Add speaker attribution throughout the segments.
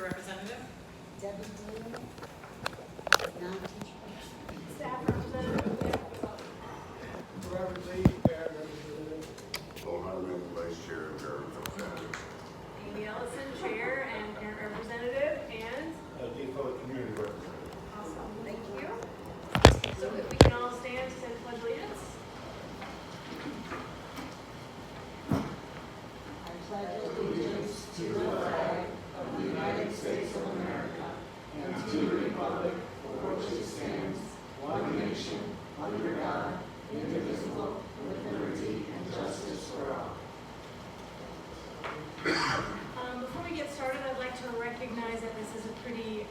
Speaker 1: teacher representative.
Speaker 2: Debbie Dean, non-teacher.
Speaker 3: Staff representative.
Speaker 4: Robert Lee, parent representative.
Speaker 5: Paul Hartman, vice chair and parent representative.
Speaker 3: Amy Ellison, chair and parent representative, and
Speaker 4: Default community representative.
Speaker 3: awesome, thank you. So if we can all stand to say the pledge of allegiance.
Speaker 2: I pledge allegiance to the flag of the United States of America and to the republic for which it stands, one nation, under God, indivisible, with liberty and justice for all.
Speaker 3: Before we get started, I'd like to recognize that this is a pretty,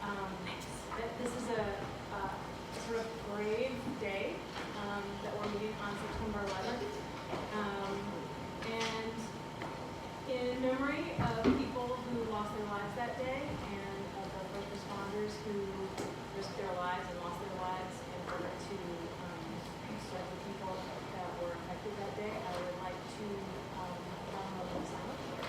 Speaker 3: sort of brave day that we're meeting on September 11th. And in memory of people who lost their lives that day and of the first responders who risked their lives and lost their lives in order to serve the people that were affected that day, I would like to have a moment of silence.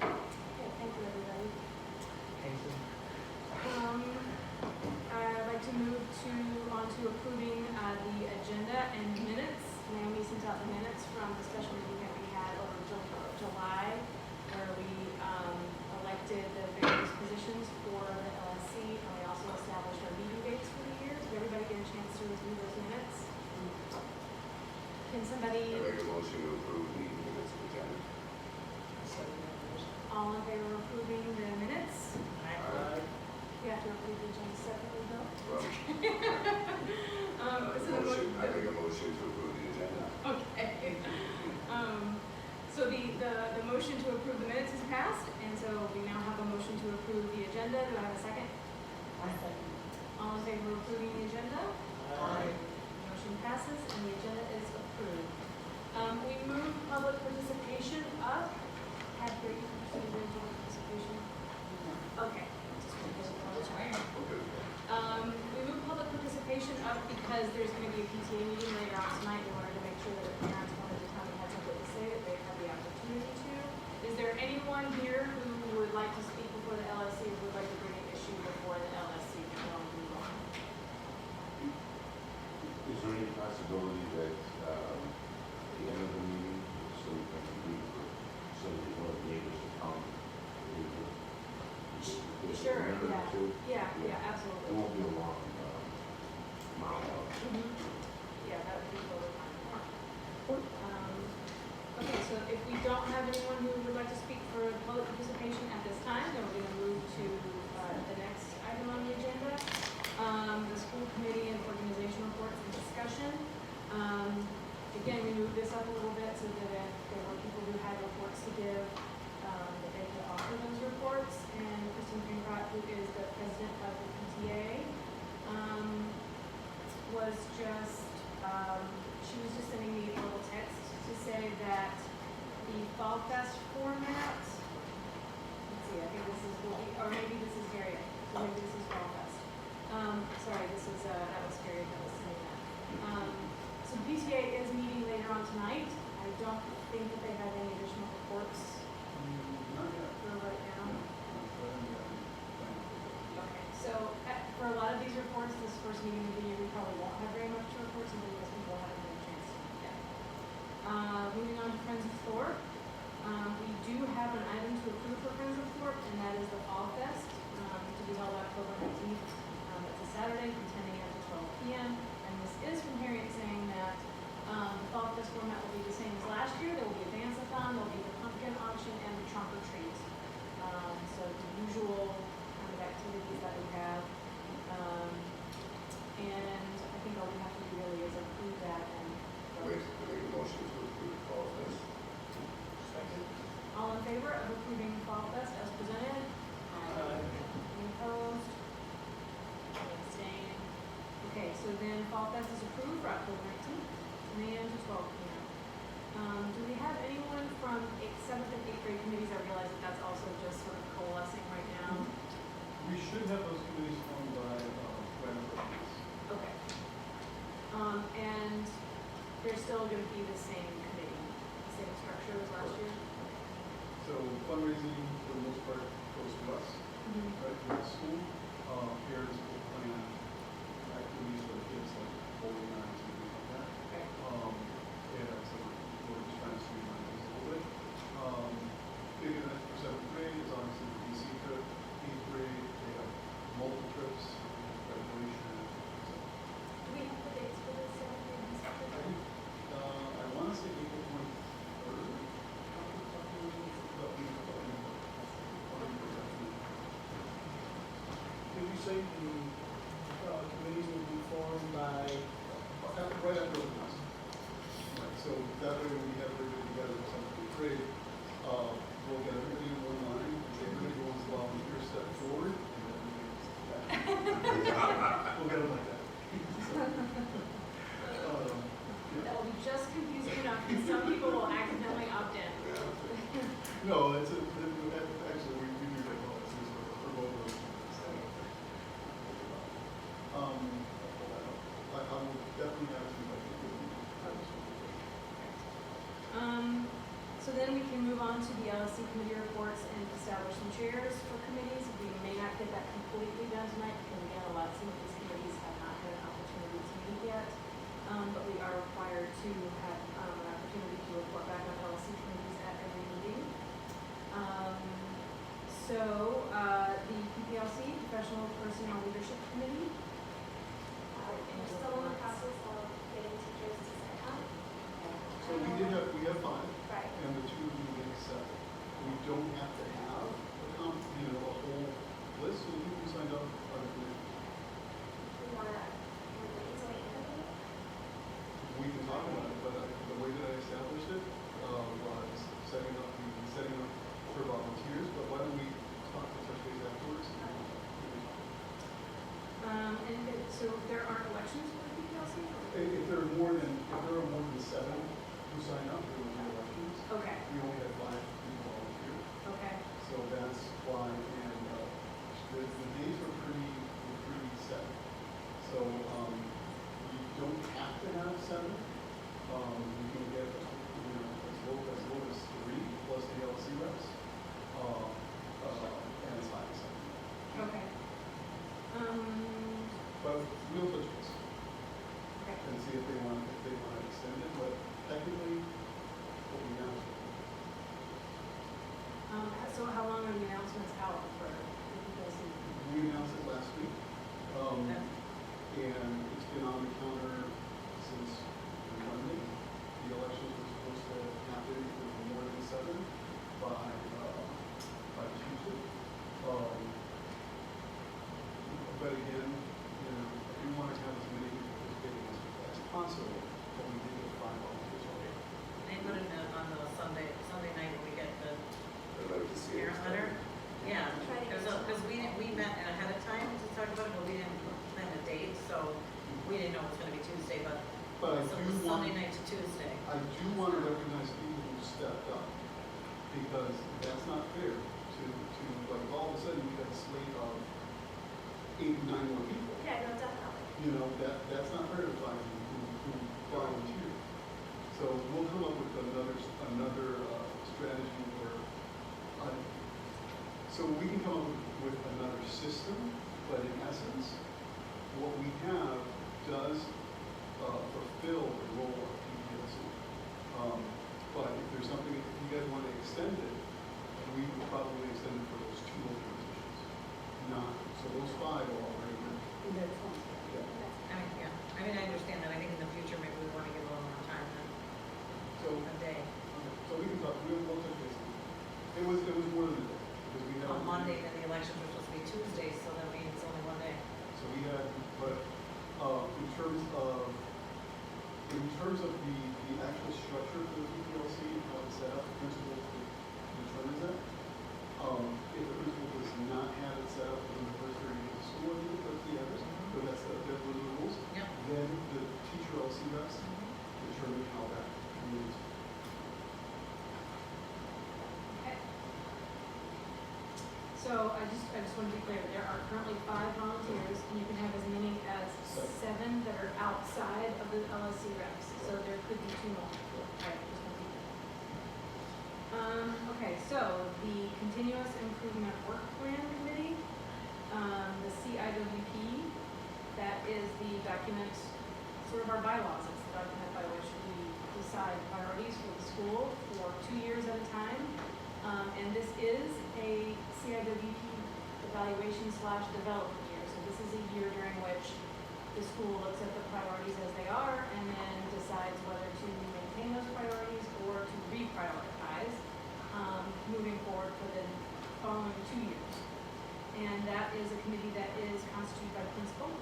Speaker 3: Okay, thank you, everybody. I'd like to move on to approving the agenda and minutes. Naomi sent out the minutes from the special meeting that we had over July, where we elected the various positions for the LSC, and we also established our meeting dates for the year. Did everybody get a chance to review those minutes? Can
Speaker 5: I
Speaker 3: somebody,
Speaker 5: make a motion to approve the minutes of agenda.
Speaker 3: all in favor of approving the minutes?
Speaker 4: Aye.
Speaker 3: You have to approve the agenda separately, though.
Speaker 5: Well,
Speaker 3: So the
Speaker 5: motion, I make a motion to approve the agenda.
Speaker 3: Okay. So the motion to approve the minutes is passed, and so we now have a motion to approve the agenda. Do I have a second?
Speaker 2: I second.
Speaker 3: All in favor of approving the agenda?
Speaker 2: Aye.
Speaker 3: Motion passes, and the agenda is approved. We moved public participation up. Had great public participation. Okay.
Speaker 5: Okay.
Speaker 3: We moved public participation up because there's going to be a PTA meeting later on tonight. We wanted to make sure that if parents wanted to come and had something to say, that they had the opportunity to. Is there anyone here who would like to speak before the LSC, or would like to bring an issue before the LSC before we move on?
Speaker 6: Is there any possibility that, at the end of the meeting, so we can meet for, so that one of the neighbors to come?
Speaker 3: Sure,
Speaker 6: A minute or
Speaker 3: yeah.
Speaker 6: two?
Speaker 3: Yeah,
Speaker 6: It
Speaker 3: absolutely.
Speaker 6: won't be a long, monologue.
Speaker 3: Yeah, that would be totally fine. Okay, so if we don't have anyone who would like to speak for public participation at this time, then we're going to move to the next item on the agenda, the school committee and organization reports and discussion. Again, we moved this up a little bit so that if there were people who had reports to give, that they could offer those reports. And Kristen Greenbrock, who is the president of the PTA, was just, she was just sending me a little text to say that the Fall Fest format, let's see, I think this is, or maybe this is Gary, so maybe this is Fall Fest. Sorry, this is, that was Gary that was saying that. So the PTA is meeting later on tonight. I don't think that they have any additional reports for right now. Okay, so for a lot of these reports, this first meeting of the year, we probably won't have very much to report, simply because people haven't had a chance to look at it. Moving on to Friends of Thorpe. We do have an item to approve for Friends of Thorpe, and that is the Fall Fest, to be held October 19th. It's a Saturday from 10 a.m. to 12 p.m. And this is from Harriet saying that the Fall Fest format will be the same as last year. There will be a dance-a-thon, there will be the pumpkin auction, and the trunk or treat. So the usual kind of activities that we have. And I think all we have to do really is approve that and.
Speaker 5: I make a motion to approve the fall fest.
Speaker 4: Second.
Speaker 3: All in favor of approving Fall Fest as presented?
Speaker 4: Aye.
Speaker 3: Any opposed? Any abstained? Okay, so then Fall Fest is approved for October 19th, 10 a.m. to 12 p.m. Do we have anyone from 7th and 8th grade committees? I realize that that's also just sort of coalescing right now.
Speaker 4: We should have those committees
Speaker 1: fundraising, for the most part, goes to us, right, to the school. Parents will plan activities for the kids, like bowling nights and things like that.
Speaker 3: Okay.
Speaker 1: Yeah, so we're just trying to streamline things a little bit. Big event for seventh grade is obviously the DC trip. Eighth grade, they have multiple trips, graduation. So
Speaker 2: Do we have the dates for this seventh grade and
Speaker 1: I think, I want to say April 23rd.
Speaker 4: Did you say the committees will be formed by,
Speaker 1: Right after the class. Right, so that way when we have everybody together for seventh grade, we'll get everybody in one line, and say everybody who wants to volunteer step forward, and then we we'll get them like that.
Speaker 3: That will be just confusing enough, because some people will accidentally opt in.
Speaker 1: No, actually, we do that well, it's for both of those. I will definitely have to,
Speaker 3: So then we can move on to the LSC committee reports and establish some chairs for committees. We may not get that completely done tonight, because again, some of these committees have not had an opportunity to meet yet. But we are required to have an opportunity to report back on LSC committees at every meeting. The PPLC, Professional Personnel Leadership Committee.
Speaker 2: We're still in the process of getting teachers to sign up.
Speaker 1: so we have five,
Speaker 2: Right.
Speaker 1: and the two we get seven. We don't have to have a whole list, so the people who signed up are the committee.
Speaker 2: We want to, it's only interview.
Speaker 1: We can talk about it, but the way that I established it was setting up for volunteers, but why don't we talk to touch base afterwards?
Speaker 3: So there aren't elections for the PPLC?
Speaker 1: If there are more than seven who sign up, there will be elections.
Speaker 3: Okay,
Speaker 1: We only have five people volunteer,
Speaker 3: okay,
Speaker 1: so that's why, and the days were pretty set. So you don't have to have seven. You can get as low as 3 plus the LC reps, and as high as 7.
Speaker 3: okay.
Speaker 1: But we'll touch base
Speaker 3: Okay.
Speaker 1: and see if they want to extend it. But technically, what we have.
Speaker 3: So how long are the announcements out for the PPLC?
Speaker 1: We announced it last week,
Speaker 3: Okay.
Speaker 1: and it's been on the counter since Monday. The elections were supposed to happen with more than 7 by Tuesday. But again, we want to have as many participating as possible, but we did get 5 volunteers already.
Speaker 7: They put it on the Sunday night when we get the
Speaker 5: I'd like to see it.
Speaker 7: parent letter. Yeah,
Speaker 2: Try to get
Speaker 7: because we met ahead of time to talk about it, but we didn't plan a date, so we didn't know it was gonna be Tuesday, but
Speaker 1: But I
Speaker 7: so
Speaker 1: do
Speaker 7: it was
Speaker 1: want,
Speaker 7: Sunday night to Tuesday.
Speaker 1: I do want to recognize people who stepped up, because that's not fair to like all of a sudden you have a slate of 8 or 9 more people.
Speaker 2: Yeah, no, definitely.
Speaker 1: That's not fair to find who volunteered. So we'll come up with another strategy where, so we can come up with another system, but in essence, what we have does fulfill the role of PPLC. But if there's something, if you guys want to extend it, we will probably extend it for those 2 open positions. So those 5 are already in. Yeah.
Speaker 7: I mean, I understand that. I think in the future, maybe we want to give a little more time than
Speaker 1: So,
Speaker 7: a day.
Speaker 1: so we can talk, we'll touch base. It was more than a day, because we had.
Speaker 7: On Monday, then the elections were supposed to be Tuesday, so that means it's only one day.
Speaker 1: So we had, but, in terms of the actual structure for the PPLC, how it's set up, the principal determines that. If the principal does not have it set up in the first 30 days of school, I think that's the others, but those are the rules.
Speaker 7: Yep.
Speaker 1: Then the teacher LC reps determine how that moves.
Speaker 3: Okay. So I just want to be clear, there are currently 5 volunteers, and you can have as many as 7 that are outside of the LSC reps, so there could be 2 more. Right, just want to be clear. Okay, so the Continuous Improvement Work Plan Committee, the CIWP, that is the document, sort of our bylaws, it's the document by which we decide priorities for the school for 2 years at a time. And this is a CIWP evaluation/development year, so this is a year during which the school looks at the priorities as they are and then decides whether to maintain those priorities or to reprioritize, moving forward for the following 2 years. And that is a committee that is constituted by principal.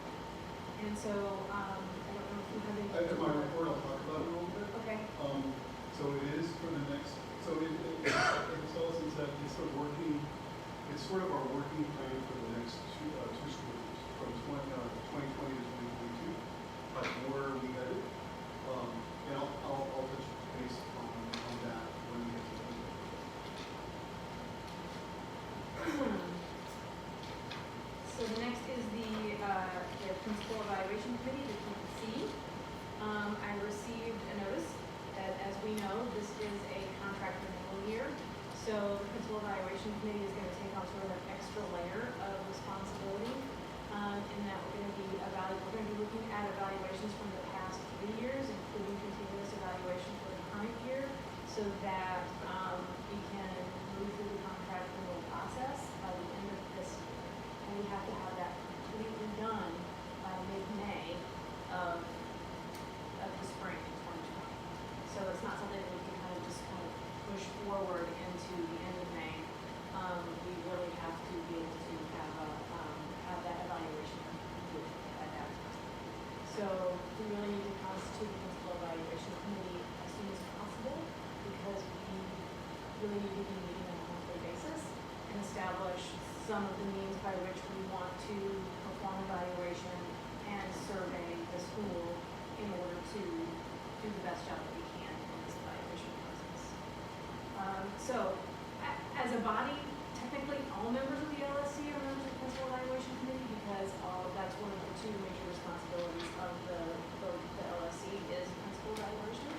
Speaker 3: And so, I don't know if you have any.
Speaker 1: In my report, I'll talk about it a little bit.
Speaker 3: Okay.
Speaker 1: So it is for the next, so it's also that it's a working, it's sort of our working plan for the next two school years, from 2020 to 2022, like where are we headed? And I'll touch base on that when we get to the end.
Speaker 3: So the next is the Principal Evaluation Committee, the PEC. I received a notice that, as we know, this is a contract renewal year. So the Principal Evaluation Committee is going to take on sort of an extra layer of responsibility, in that we're going to be looking at evaluations from the past 3 years, including continuous evaluation for the current year, so that we can move through the contract renewal process by the end of this year. And we have to have that completely done by mid-May of the spring of 2020. So it's not something that we can just push forward into the end of May. We really have to be able to have that evaluation completed at that time. So we really need to constitute the Principal Evaluation Committee as soon as possible, because we really need to be meeting on a monthly basis and establish some of the means by which we want to perform evaluation and survey the school in order to do the best job that we can in this evaluation process. So, as a body, technically all members of the LSC are members of the Principal Evaluation Committee, because that's one of the 2 major responsibilities of the LSC is principal evaluation.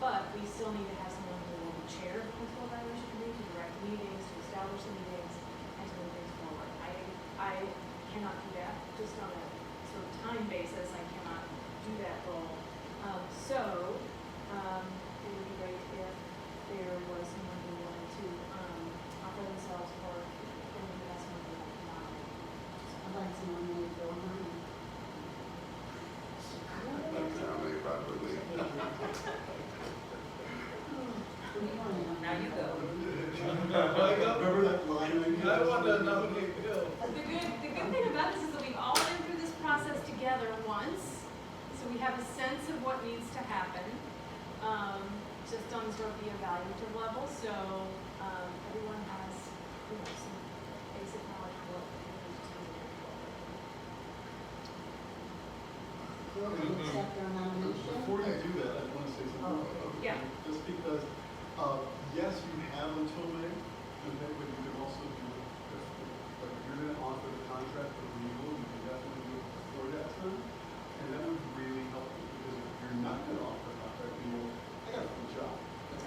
Speaker 3: But we still need to have someone who will be chair of the Principal Evaluation Committee to direct meetings, to establish the meetings, and to move things forward. I cannot do that just on a sort of time basis. I cannot do that role. It would be great if there was someone who wanted to offer themselves for, and maybe that's someone who wanted to nominate.
Speaker 2: I'd like someone named Bill Murray.
Speaker 5: Nominate properly.
Speaker 7: Now you go.
Speaker 1: Remember that line?
Speaker 4: I want to nominate Bill.
Speaker 3: The good thing about this is that we've all been through this process together once, so we have a sense of what needs to happen, just on sort of the evaluative level. So everyone has, some basic knowledge of what we need to do.
Speaker 2: Will you accept our nomination?
Speaker 1: Before you do that, I want to say something.
Speaker 3: Yeah.
Speaker 1: Just because, yes, you have until May, okay, but you can also do it, if you're going to offer the contract for renewal, you can definitely do it before that time. And that would really help you, because if you're not going to offer a contract renewal, I got a full job.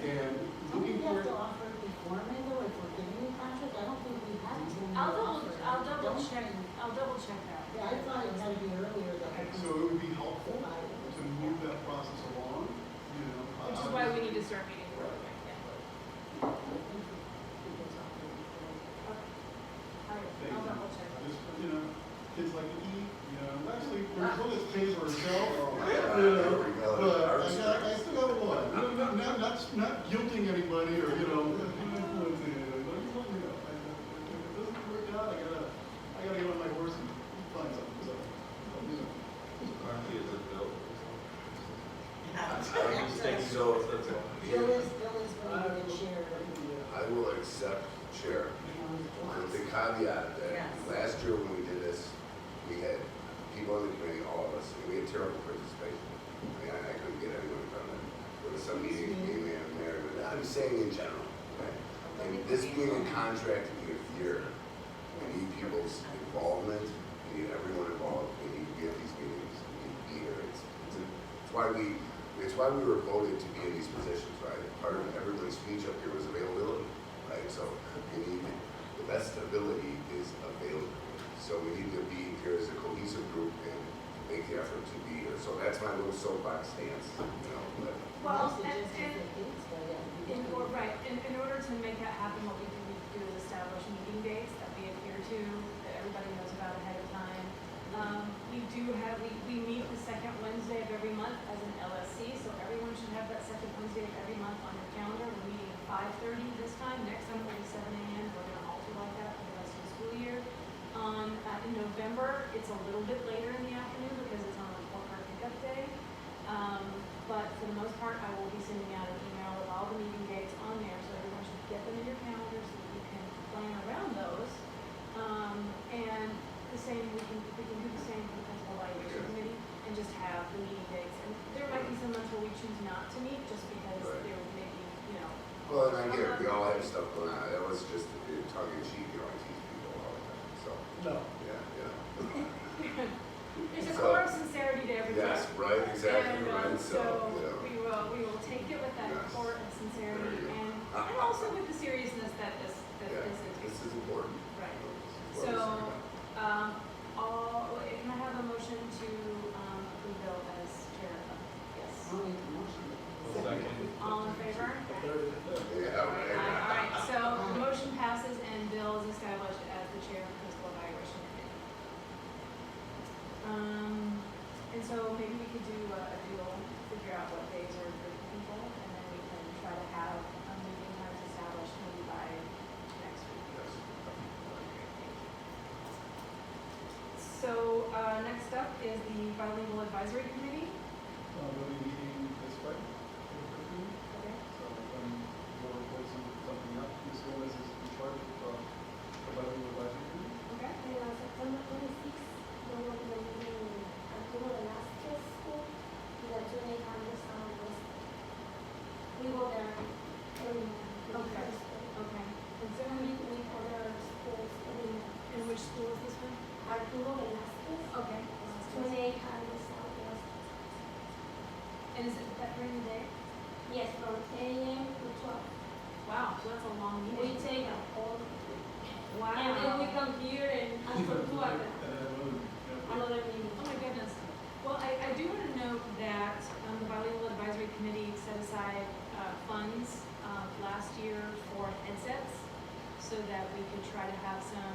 Speaker 1: And
Speaker 2: Don't we
Speaker 1: looking
Speaker 2: have
Speaker 1: for
Speaker 2: to offer it before May though, if we're giving you a contract? I don't think we have to. when we
Speaker 3: I'll
Speaker 2: offer it.
Speaker 3: double
Speaker 2: Don't
Speaker 3: check.
Speaker 2: we?
Speaker 3: I'll double check that.
Speaker 2: Yeah, I thought it had to be earlier than.
Speaker 1: So it would be helpful to move that process along,
Speaker 3: Which is why we need to start meeting early. Yeah. I'll double check.
Speaker 1: Just, kids like to eat, actually, we're told it's pay for itself,
Speaker 5: There we go.
Speaker 1: but I still got one. Not guilting anybody or, influencing anybody, but I just want you to know, if it doesn't work out, I gotta get on my horse and find something, so,
Speaker 6: Currently, is it built?
Speaker 5: So,
Speaker 2: Bill is going to share.
Speaker 5: I will accept chair with the caveat that
Speaker 7: Yes.
Speaker 5: last year when we did this, we had people on the committee, all of us, and we had terrible participation. I couldn't get anyone from it. There was some meetings being there, but I'm saying in general, okay? And this being a contract year, we need people's involvement, we need everyone involved, we need to be at these meetings, we need to be here. It's why we it's why we were voted to be in these positions, right? Part of everybody's speech up here was availability, right? So you need, the best ability is availability. So we need to be here as a cohesive group and make the effort to be here. So that's my little soapbox stance, you know, but.
Speaker 3: Well,
Speaker 7: Mostly
Speaker 3: and,
Speaker 7: just
Speaker 3: and,
Speaker 7: as the dates, but yeah.
Speaker 3: in order to make that happen, what we do is establish meeting dates that we adhere to, that everybody knows about ahead of time. We meet the second Wednesday of every month as an LSC, so everyone should have that second Wednesday of every month on your calendar. We're meeting at 5:30 this time, next time it'll be 7 a.m., we're gonna alter like that for the rest of the school year. In November, it's a little bit later in the afternoon because it's on report card pickup day. But for the most part, I will be sending out an email with all the meeting dates on there, so everyone should get them in your calendar so that you can plan around those. And the same, we can do the same for the principal evaluation committee and just have the meeting dates. And there might be some months where we choose not to meet just because
Speaker 5: Right.
Speaker 3: there may be, you know.
Speaker 5: Well, and I get it, we all have stuff going on. That was just tongue in cheek, you know, I tease people all the time, so,
Speaker 4: No.
Speaker 5: yeah.
Speaker 3: There's a
Speaker 5: So-
Speaker 3: core of sincerity to everything.
Speaker 5: Yes, right, exactly,
Speaker 3: And,
Speaker 5: right, so, you know.
Speaker 3: we will take it with that
Speaker 5: Yes.
Speaker 3: core of sincerity
Speaker 5: There you go.
Speaker 3: and also with the seriousness that this
Speaker 5: Yeah,
Speaker 3: entails.
Speaker 5: this is important.
Speaker 3: Right.
Speaker 5: This is
Speaker 3: So,
Speaker 5: what we're saying.
Speaker 3: can I have a motion to, approve Bill as chair? Yes.
Speaker 2: I'll make a motion.
Speaker 3: All in favor?
Speaker 5: Yeah,
Speaker 3: All
Speaker 5: right.
Speaker 3: right, so the motion passes and Bill is established as the chair of the principal evaluation committee. And so maybe we could do a deal, figure out what days are good for people, and then we can try to have a meeting times established maybe by next week.
Speaker 5: Yes.
Speaker 3: So, next up is the bilingual advisory committee.
Speaker 1: We'll be meeting this Friday.
Speaker 3: Okay.
Speaker 1: So, we'll report something up. Ms. Gomez is in charge of the bilingual advisory committee.
Speaker 3: Okay.
Speaker 8: And on September 26th, there will be a meeting in Arturo Velasquez School, in the 2800 Southwest. We go there every morning.
Speaker 3: Okay. Okay. And so,
Speaker 8: We meet with other schools every morning.
Speaker 3: in which school is this one?
Speaker 8: Arturo Velasquez,
Speaker 3: Okay.
Speaker 8: 2800 Southwest.
Speaker 3: And is it that during the day?
Speaker 8: Yes, from 10 a.m. to 12.
Speaker 3: Wow, so that's a long
Speaker 8: We
Speaker 3: meeting.
Speaker 8: take a whole,
Speaker 3: Wow.
Speaker 8: and then we come here and after 2 o'clock,
Speaker 1: And then
Speaker 8: another meeting.
Speaker 3: Oh my goodness. Well, I do want to note that the bilingual advisory committee set aside funds last year for headsets so that we could try to have some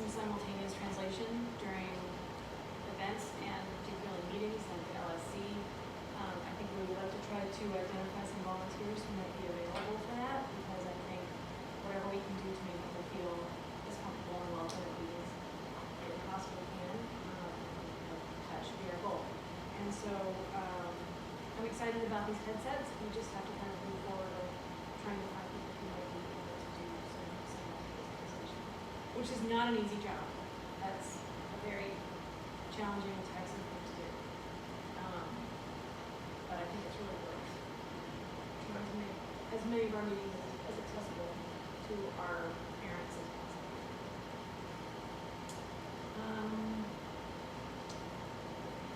Speaker 3: simultaneous translation during events and particularly meetings like the LSC. I think we would like to try to identify some volunteers who might be available for that because I think whatever we can do to make people feel as comfortable and welcome at meetings as we possibly can, that should be our goal. And so I'm excited about these headsets. We just have to kind of move forward of trying to find people who might be able to do some translation, which is not an easy job. That's a very challenging and taxing thing to do. But I think it's really worth trying to make as many of our meetings as accessible to our parents as possible.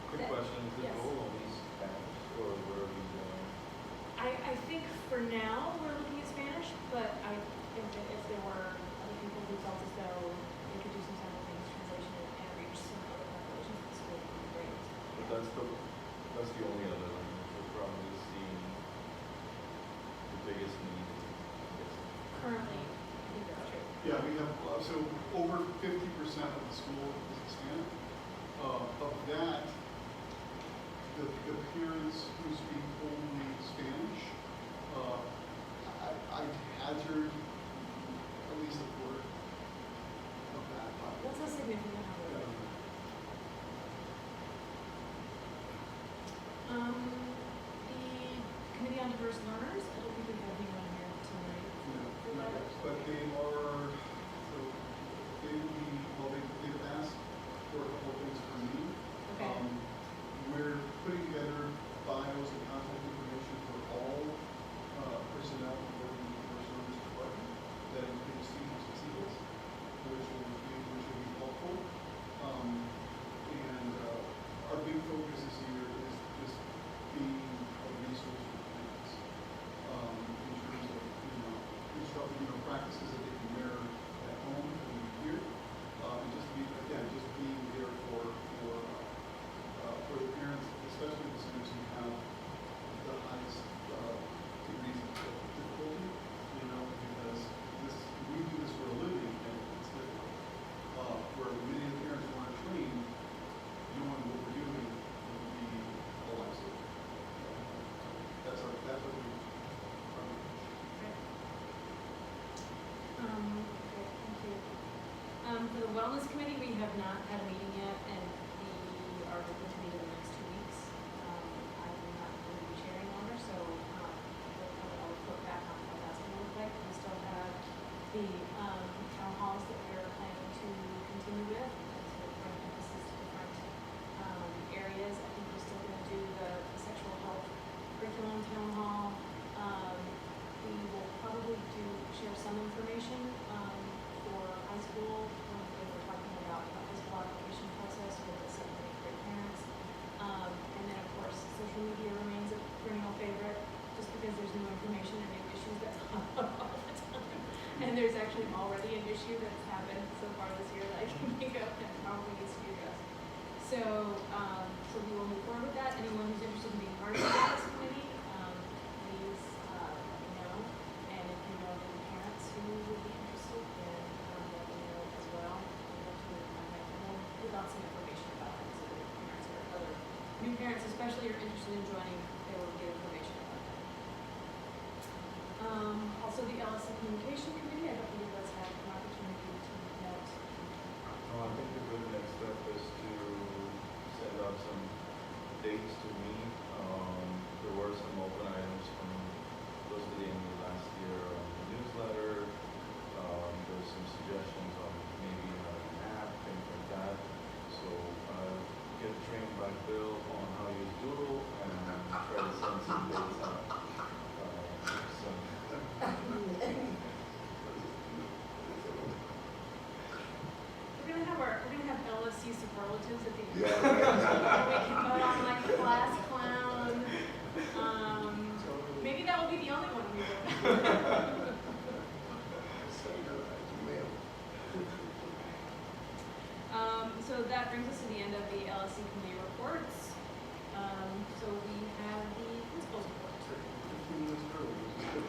Speaker 9: Quick
Speaker 3: That-
Speaker 9: question, is the
Speaker 3: yes.
Speaker 9: goal always Spanish, or where are we going?
Speaker 3: I think for now, we're looking at Spanish, but if there were other people who felt as though they could do some simultaneous translation and reach some other populations in school, it would be great.
Speaker 9: But that's the only other language we're probably seeing the biggest need, I guess.
Speaker 3: Currently, I think that's true.
Speaker 1: Yeah, we have, so over 50% of the school is Hispanic. Of that, the parents who speak only Spanish, I'd hazard at least a quarter of that
Speaker 3: That's a
Speaker 1: population.
Speaker 3: significant number. The Committee on Diverse Learners, I don't think we have anyone here tonight.
Speaker 1: But they are, so they will be, well, they've asked for a couple of things from me.
Speaker 3: Okay.
Speaker 1: We're putting together bios and contact information for all personnel working in the Diverse Learners Department that includes students and CEOs, which will be helpful. And our big focus this year is just
Speaker 3: wellness committee, we have not had a meeting yet, and we are hoping to meet in the next 2 weeks. I'm not going to be chairing longer, so I'll report back on how that's going to look like. We still have the town halls that we're planning to continue with, and to bring emphasis to different areas. I think we're still going to do the sexual health curriculum town hall. We will probably share some information for high school when they were talking about the high school application process with the 7th and 8th grade parents. And then of course, social media remains a perennial favorite, just because there's new information and new issues that pop up all the time. And there's actually already an issue that's happened so far this year that I can think of that probably needs to be addressed. So we will move forward with that. Anyone who's interested in being part of the LSC committee, please let me know. And if you know any parents who would be interested, then let me know as well. I'd love to contact them without some information about it, so that if parents or other new parents especially are interested in joining, they will get information about that. Also the LSC communication committee, I don't think you guys had an opportunity to meet yet.
Speaker 9: I think the good next step is to send out some dates to meet. There were some open items from close to the end of last year on the newsletter. There's some suggestions on maybe an app, things like that. So get trained by Bill on how to use Doodle and try to send some dates out.
Speaker 3: We're gonna have LSC superlatives at the end.
Speaker 5: Yeah.
Speaker 3: We can put on like class clown. Maybe that will be the only one we do. So that brings us to the end of the LSC committee reports. So we have the principal's report.
Speaker 1: 15 minutes early, which is good.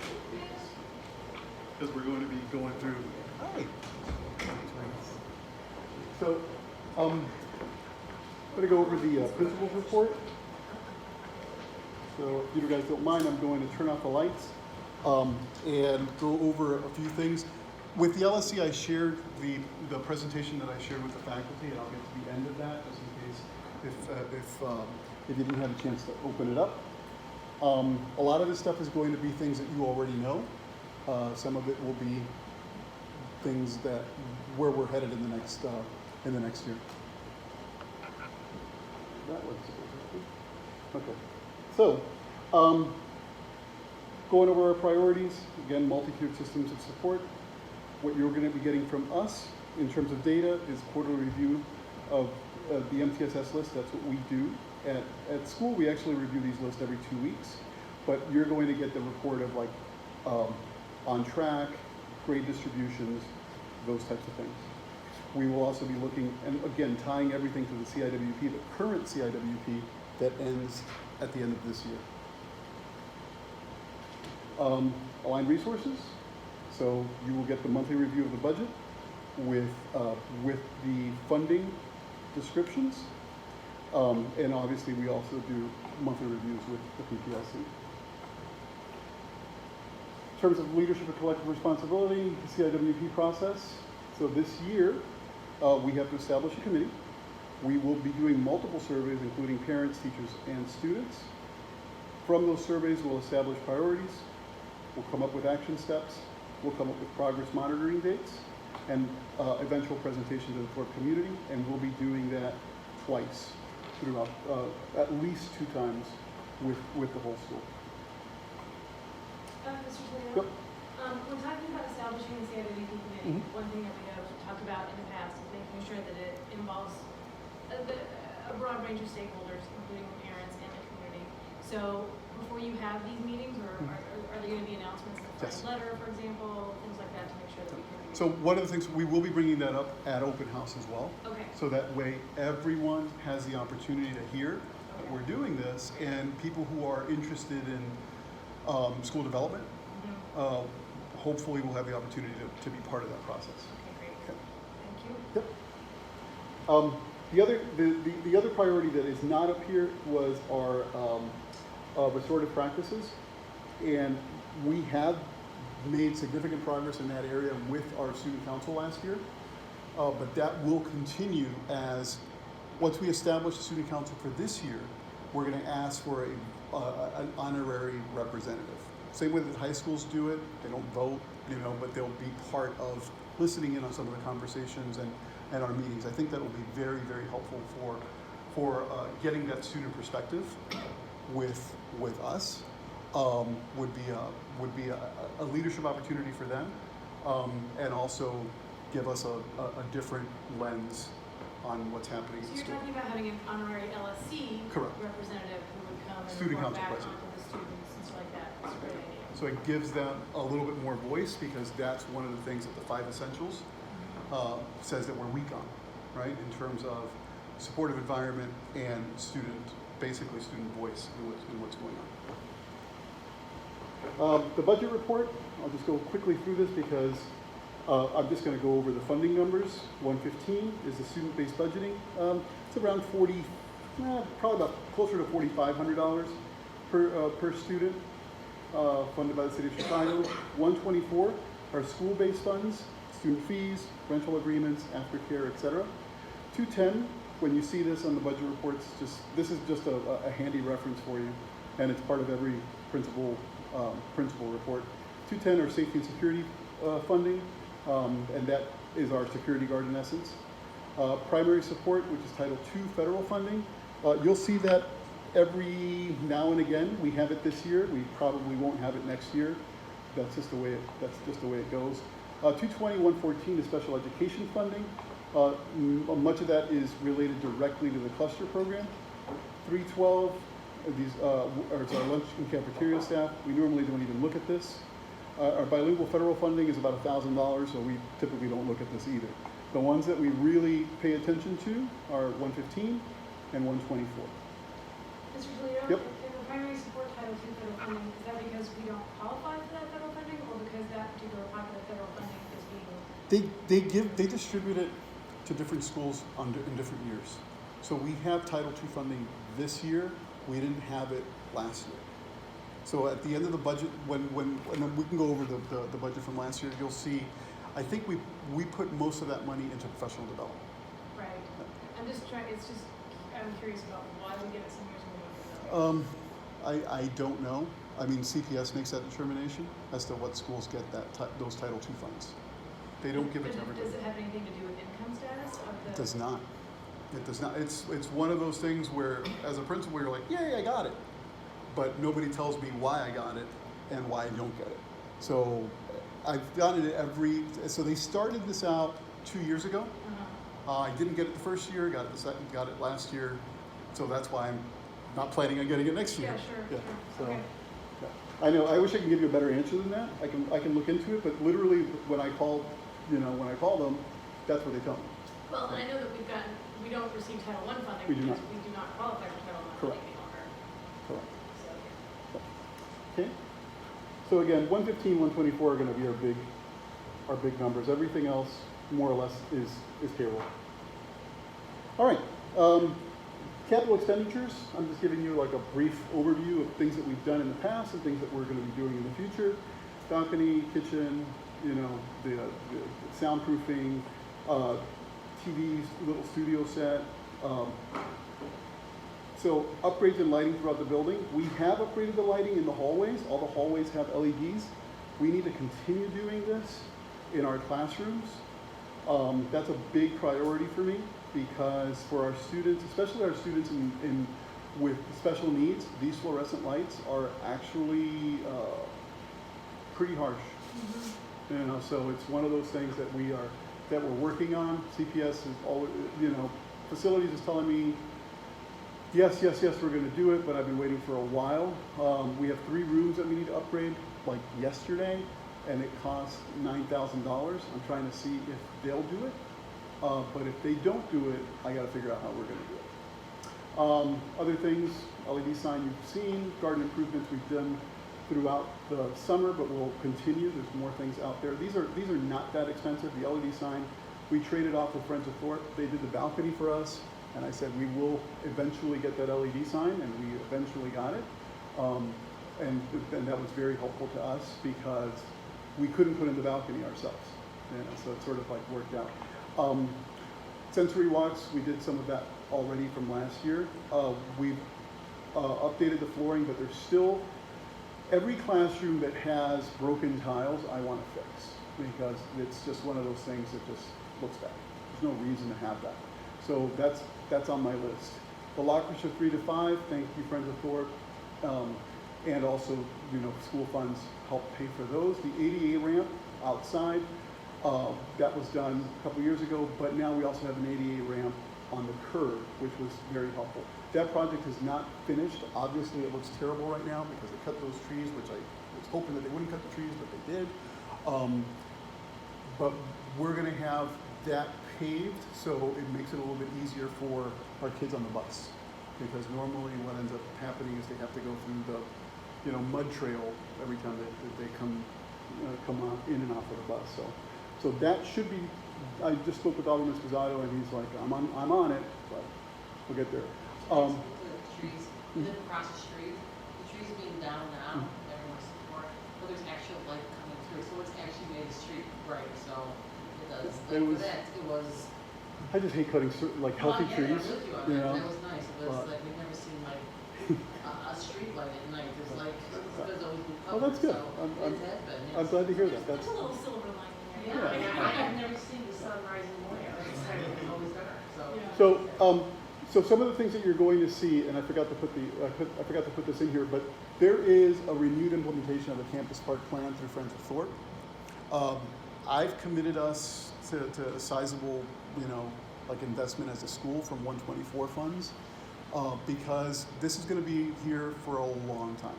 Speaker 1: Because we're going to be going through. Hi. So, I'm going to go over the principal's report. So, if you guys don't mind, I'm going to turn off the lights and go over a few things. With the LSC, I shared the presentation that I shared with the faculty, and I'll get to the end of that just in case if you didn't have a chance to open it up. A lot of this stuff is going to be things that you already know. Some of it will be things that where we're headed in the next year. That was okay. So, going over our priorities again, multi-tiered systems of support. What you're going to be getting from us in terms of data is quarterly review of the MTSS list. That's what we do at school. We actually review these lists every 2 weeks, but you're going to get the report of like on track, grade distributions, those types of things. We will also be looking, and again, tying everything to the CIWP, the current CIWP that ends at the end of this year. Aligned resources. So you will get the monthly review of the budget with the funding descriptions. And obviously we also do monthly reviews with the PPLC. In terms of leadership and collective responsibility, the CIWP process. So this year, we have to establish a committee. We will be doing multiple surveys, including parents, teachers, and students. From those surveys, we'll establish priorities. We'll come up with action steps. We'll come up with progress monitoring dates and eventual presentation to the Thorpe community. And we'll be doing that twice throughout, at least 2 times with the whole school.
Speaker 3: Mr. Toledo?
Speaker 1: Yep.
Speaker 3: When talking about establishing the CIWP committee, one thing that we have talked about in the past is making sure that it involves a broad range of stakeholders, including parents and the community. So before you have these meetings, or are there going to be announcements in the
Speaker 1: Yes.
Speaker 3: letter, for example, things like that, to make sure that we can?
Speaker 1: So one of the things, we will be bringing that up at open house as well.
Speaker 3: Okay.
Speaker 1: So that way everyone has the opportunity to hear that we're doing this, and people who are interested in school development, hopefully will have the opportunity to be part of that process.
Speaker 3: Okay, great.
Speaker 1: Okay.
Speaker 3: Thank you.
Speaker 1: Yep. The other priority that is not up here was our restorative practices, and we have made significant progress in that area with our student council last year. But that will continue as, once we establish the student council for this year, we're gonna ask for an honorary representative. Same way that high schools do it, they don't vote, but they'll be part of listening in on some of the conversations and our meetings. I think that will be very, very helpful for getting that student perspective with us. Would be a leadership opportunity for them, and also give us a different lens on what's happening
Speaker 3: So
Speaker 1: in
Speaker 3: you're
Speaker 1: school.
Speaker 3: talking about having an honorary LSC
Speaker 1: Correct.
Speaker 3: representative who would come and
Speaker 1: Student
Speaker 3: report
Speaker 1: council
Speaker 3: back
Speaker 1: president.
Speaker 3: onto the students and stuff like that. That's a great idea.
Speaker 1: So it gives them a little bit more voice, because that's one of the things that the 5 essentials says that we're weak on, right? In terms of supportive environment and basically student voice in what's going on. The budget report, I'll just go quickly through this because I'm just going to go over the funding numbers. 115 is the student-based budgeting. It's around probably about closer to $4,500 per student, funded by the city of Chicago. 124 are school-based funds, student fees, rental agreements, aftercare, etc. 210, when you see this on the budget reports, this is just a handy reference for you, and it's part of every principal report. 210 are safety and security funding, and that is our security guard in essence. Primary support, which is Title II federal funding. You'll see that every now and again. We have it this year. We probably won't have it next year. That's just the way it goes. 220, 114 is special education funding. Much of that is related directly to the cluster program. 312, it's our lunch and cafeteria staff. We normally don't even look at this. Our bilingual federal funding is about $1,000, so we typically don't look at this either. The ones that we really pay attention to are 115 and 124.
Speaker 3: Mr. Toledo,
Speaker 1: Yep.
Speaker 3: in the primary support Title II federal funding, is that because we don't qualify for that federal funding, or because that particular pocket of federal funding is being?
Speaker 1: They distribute it to different schools in different years. So we have Title II funding this year. We didn't have it last year. So at the end of the budget, and then we can go over the budget from last year, you'll see, I think we put most of that money into professional development.
Speaker 3: Right. I'm curious about why we get it some years and we don't get it.
Speaker 1: I don't know. I mean, CPS makes that determination as to what schools get those Title II funds. They don't give it to everybody.
Speaker 3: Does it have anything to do with income status of the?
Speaker 1: It does not. It does not. It's one of those things where, as a principal, you're like, yay, I got it. But nobody tells me why I got it and why I don't get it. So I've gotten it so they started this out 2 years ago. I didn't get it the first year, got it last year. So that's why I'm not planning on getting it next year.
Speaker 3: Yeah, sure.
Speaker 1: Yeah. So,
Speaker 3: Okay.
Speaker 1: yeah. I know, I wish I could give you a better answer than that. I can look into it, but literally when I call them, that's what they tell me.
Speaker 3: Well, and I know that we don't receive Title I funding
Speaker 1: We do
Speaker 3: because
Speaker 1: not.
Speaker 3: we do not qualify for Title I
Speaker 1: Correct.
Speaker 3: funding any longer.
Speaker 1: Correct.
Speaker 3: So,
Speaker 1: Okay. So again, 115, 124 are going to be our big numbers. Everything else, more or less, is payroll. All right. Capital expenditures. I'm just giving you like a brief overview of things that we've done in the past and things that we're going to be doing in the future. Balcony, kitchen, the soundproofing, TVs, little studio set. So upgrades in lighting throughout the building. We have upgraded the lighting in the hallways. All the hallways have LEDs. We need to continue doing this in our classrooms. That's a big priority for me because for our students, especially our students with special needs, these fluorescent lights are actually pretty harsh. Mm-hmm. So it's one of those things that we're working on. CPS is always, facilities is telling me, yes, we're going to do it, but I've been waiting for a while. We have 3 rooms that we need to upgrade, like yesterday, and it costs $9,000. I'm trying to see if they'll do it, but if they don't do it, I got to figure out how we're going to do it. Other things, LED sign you've seen, garden improvements we've done throughout the summer, but we'll continue. There's more things out there. These are not that expensive. The LED sign, we traded off with Friends of Thorpe. They did the balcony for us. And I said, we will eventually get that LED sign, and we eventually got it. And that was very helpful to us because we couldn't put in the balcony ourselves. So it sort of like worked out. Sensory walks, we did some of that already from last year. We've updated the flooring, but there's still, every classroom that has broken tiles, I want to fix, because it's just one of those things that just looks bad. There's no reason to have that. So that's on my list. The lockers are 3 to 5. Thank you, Friends of Thorpe. And also, you know, school funds help pay for those. The ADA ramp outside, that was done a couple years ago, but now we also have an ADA ramp on the curb, which was very helpful. That project is not finished. Obviously, it looks terrible right now because they cut those trees, which I was hoping that they wouldn't cut the trees, but they did. But we're going to have that paved, so it makes it a little bit easier for our kids on the bus. Because normally what ends up happening is they have to go through the, you know, mud trail every time that they come on, in and off of the bus. So that should be. I just spoke with Alderman Spossato, and he's like, I'm on it, but we'll get there.
Speaker 2: The trees, live across the street, the trees being down now, everyone's support, but there's actual light coming through, so it's actually made the street bright, so it does.
Speaker 1: It was-
Speaker 2: it was.
Speaker 1: I just hate cutting like healthy
Speaker 2: Yeah,
Speaker 1: trees.
Speaker 2: I'm with you on
Speaker 1: You
Speaker 2: that.
Speaker 1: know?
Speaker 2: That was nice. It was like, we've never seen like a street light at night. It's like, it's always been
Speaker 1: Oh,
Speaker 2: covered,
Speaker 1: that's good.
Speaker 2: so it has been, yes.
Speaker 1: I'm glad to hear that.
Speaker 3: There's
Speaker 1: That's
Speaker 3: a little silver lining there.
Speaker 2: Yeah, I have never seen the sun rising morning. It's like, it's always dark, so.
Speaker 3: Yeah.
Speaker 1: so some of the things that you're going to see, and I forgot to put this in here, but there is a renewed implementation of the campus park plan through Friends of Thorpe. I've committed us to a sizable, you know, like investment as a school from 124 funds, because this is going to be here for a long time.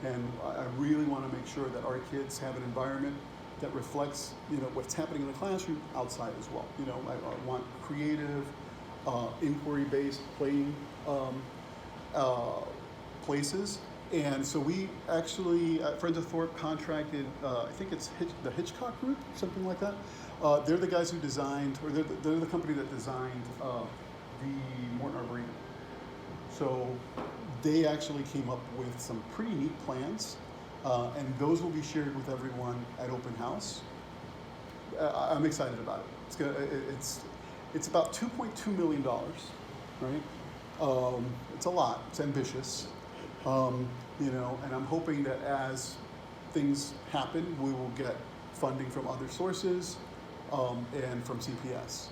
Speaker 1: And I really want to make sure that our kids have an environment that reflects, you know, what's happening in the classroom outside as well. You know, I want creative, inquiry-based playing places. And so we actually, Friends of Thorpe contracted, I think it's the Hitchcock Group, something like that. They're the guys who designed, or they're the company that designed the Morton Arboretum. So they actually came up with some pretty neat plans, and those will be shared with everyone at open house. I'm excited about it. It's about $2.2 million, right? It's a lot. It's ambitious, you know. And I'm hoping that as things happen, we will get funding from other sources and from CPS.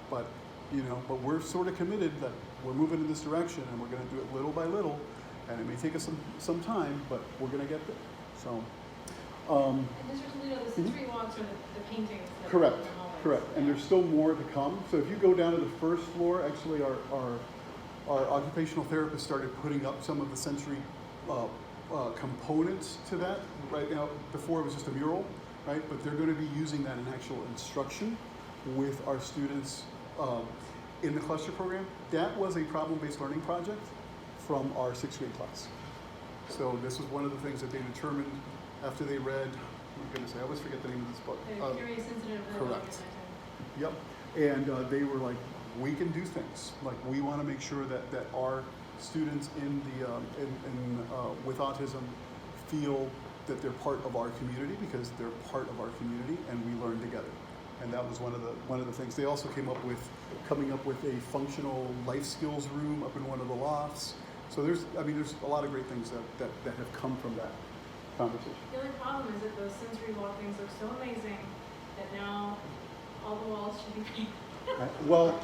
Speaker 1: But you know, but we're sort of committed that we're moving in this direction, and we're going to do it little by little, and it may take us some time, but we're going to get there. So.
Speaker 3: And Mr. Toledo, the sensory walks are the paintings. That
Speaker 1: Correct,
Speaker 3: are in the hallways.
Speaker 1: correct. And there's still more to come. So if you go down to the first floor, actually our occupational therapist started putting up some of the sensory components to that right now. Before it was just a mural, right? But they're going to be using that in actual instruction with our students in the cluster program. That was a problem-based learning project from our 6th grade class. So this was one of the things that they determined after they read, oh my goodness, I always forget the name of this book.
Speaker 3: The Curious Incident of the
Speaker 1: Correct. Yep. And they were like, we can do things. Like, we want to make sure that our students in the with autism feel that they're part of our community, because they're part of our community, and we learn together. And that was one of the things. They also coming up with a functional life skills room up in one of the lofts. So there's a lot of great things that have come from that conversation.
Speaker 3: The only problem is that those sensory walk things look so amazing that now all the walls should be painted.
Speaker 1: Well,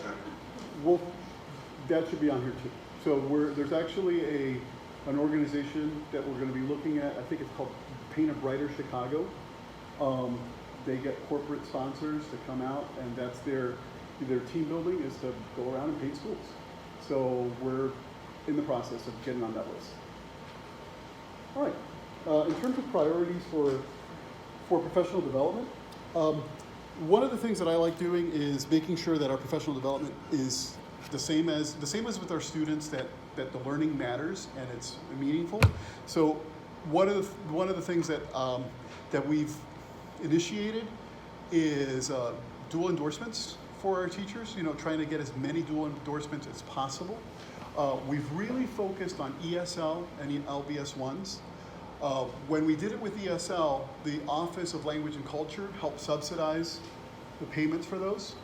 Speaker 1: that should be on here too. So there's actually an organization that we're going to be looking at. I think it's called Paint a Brighter Chicago. They get corporate sponsors to come out, and that's their team building is to go around and paint schools. So we're in the process of getting on that list. All right. In terms of priorities for professional development, one of the things that I like doing is making sure that our professional development is the same as with our students, that the learning matters and it's meaningful. So one of the things that we've initiated is dual endorsements for our teachers. You know, trying to get as many dual endorsements as possible. We've really focused on ESL and LBS 1s. When we did it with ESL, the Office of Language and Culture helped subsidize the payments for those.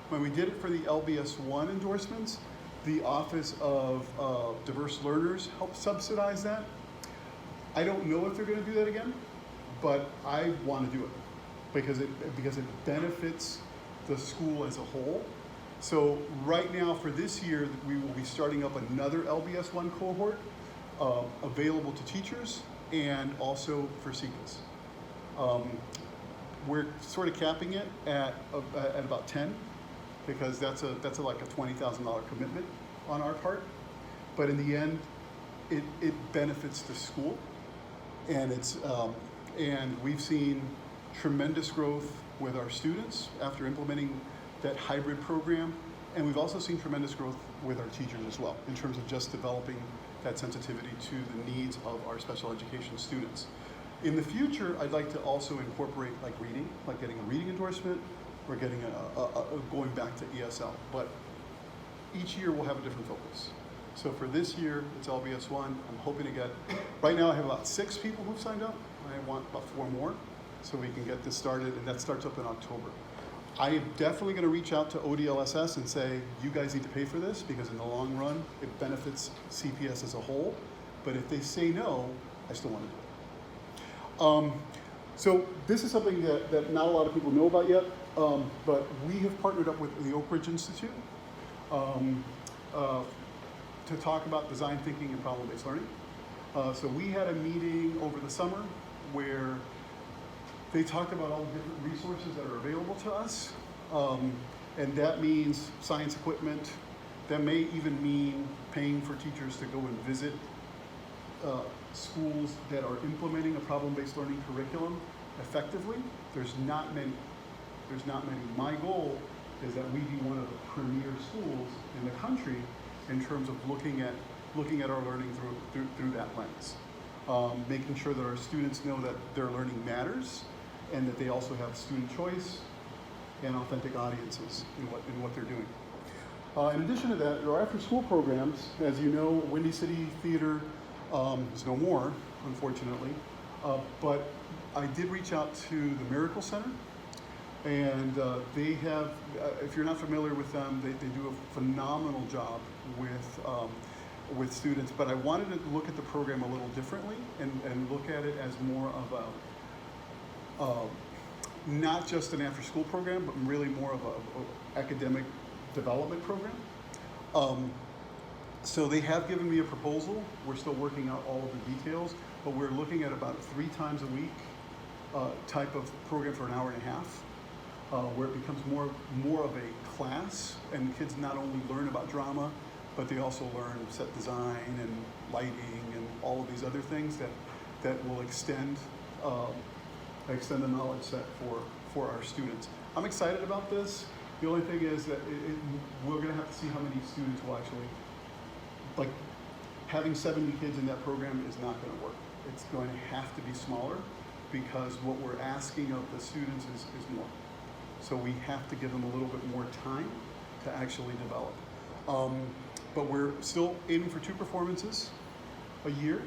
Speaker 1: When we did it for the LBS 1 endorsements, the Office of Diverse Learners helped subsidize that. I don't know if they're going to do that again, but I want to do it because it benefits the school as a whole. So right now for this year, we will be starting up another LBS 1 cohort available to teachers and also for SECAs. We're sort of capping it at about 10 because that's like a $20,000 commitment on our part. But in the end, it benefits the school, and and we've seen tremendous growth with our students after implementing that hybrid program, and we've also seen tremendous growth with our teachers as well in terms of just developing that sensitivity to the needs of our special education students. In the future, I'd like to also incorporate like reading, like getting a reading endorsement, or getting going back to ESL. But each year we'll have a different focus. So for this year, it's LBS 1. I'm hoping to get, right now I have about 6 people who've signed up. I want about 4 more so we can get this started, and that starts up in October. I am definitely going to reach out to ODLSS and say, you guys need to pay for this because in the long run, it benefits CPS as a whole. But if they say no, I still want to do it. So this is something that not a lot of people know about yet, but we have partnered up with the Oak Ridge Institute to talk about design thinking and problem-based learning. So we had a meeting over the summer where they talked about all the different resources that are available to us, and that means science equipment. That may even mean paying for teachers to go and visit schools that are implementing a problem-based learning curriculum effectively. There's not many. My goal is that we be one of the premier schools in the country in terms of looking at our learning through that lens, making sure that our students know that their learning matters, and that they also have student choice and authentic audiences in what they're doing. In addition to that, there are after-school programs. As you know, Windy City Theater is no more, unfortunately, but I did reach out to the Miracle Center, and they have, if you're not familiar with them, they do a phenomenal job with students, but I wanted to look at the program a little differently and look at it as more of not just an after-school program, but really more of a academic development program. So they have given me a proposal. We're still working out all of the details, but we're looking at about 3 times a week type of program for an hour and a half, where it becomes more of a class, and kids not only learn about drama, but they also learn set design and lighting and all of these other things that will extend the knowledge set for our students. I'm excited about this. The only thing is that we're going to have to see how many students will actually, like, having 70 kids in that program is not going to work. It's going to have to be smaller because what we're asking of the students is more. So we have to give them a little bit more time to actually develop. But we're still aiming for 2 performances a year.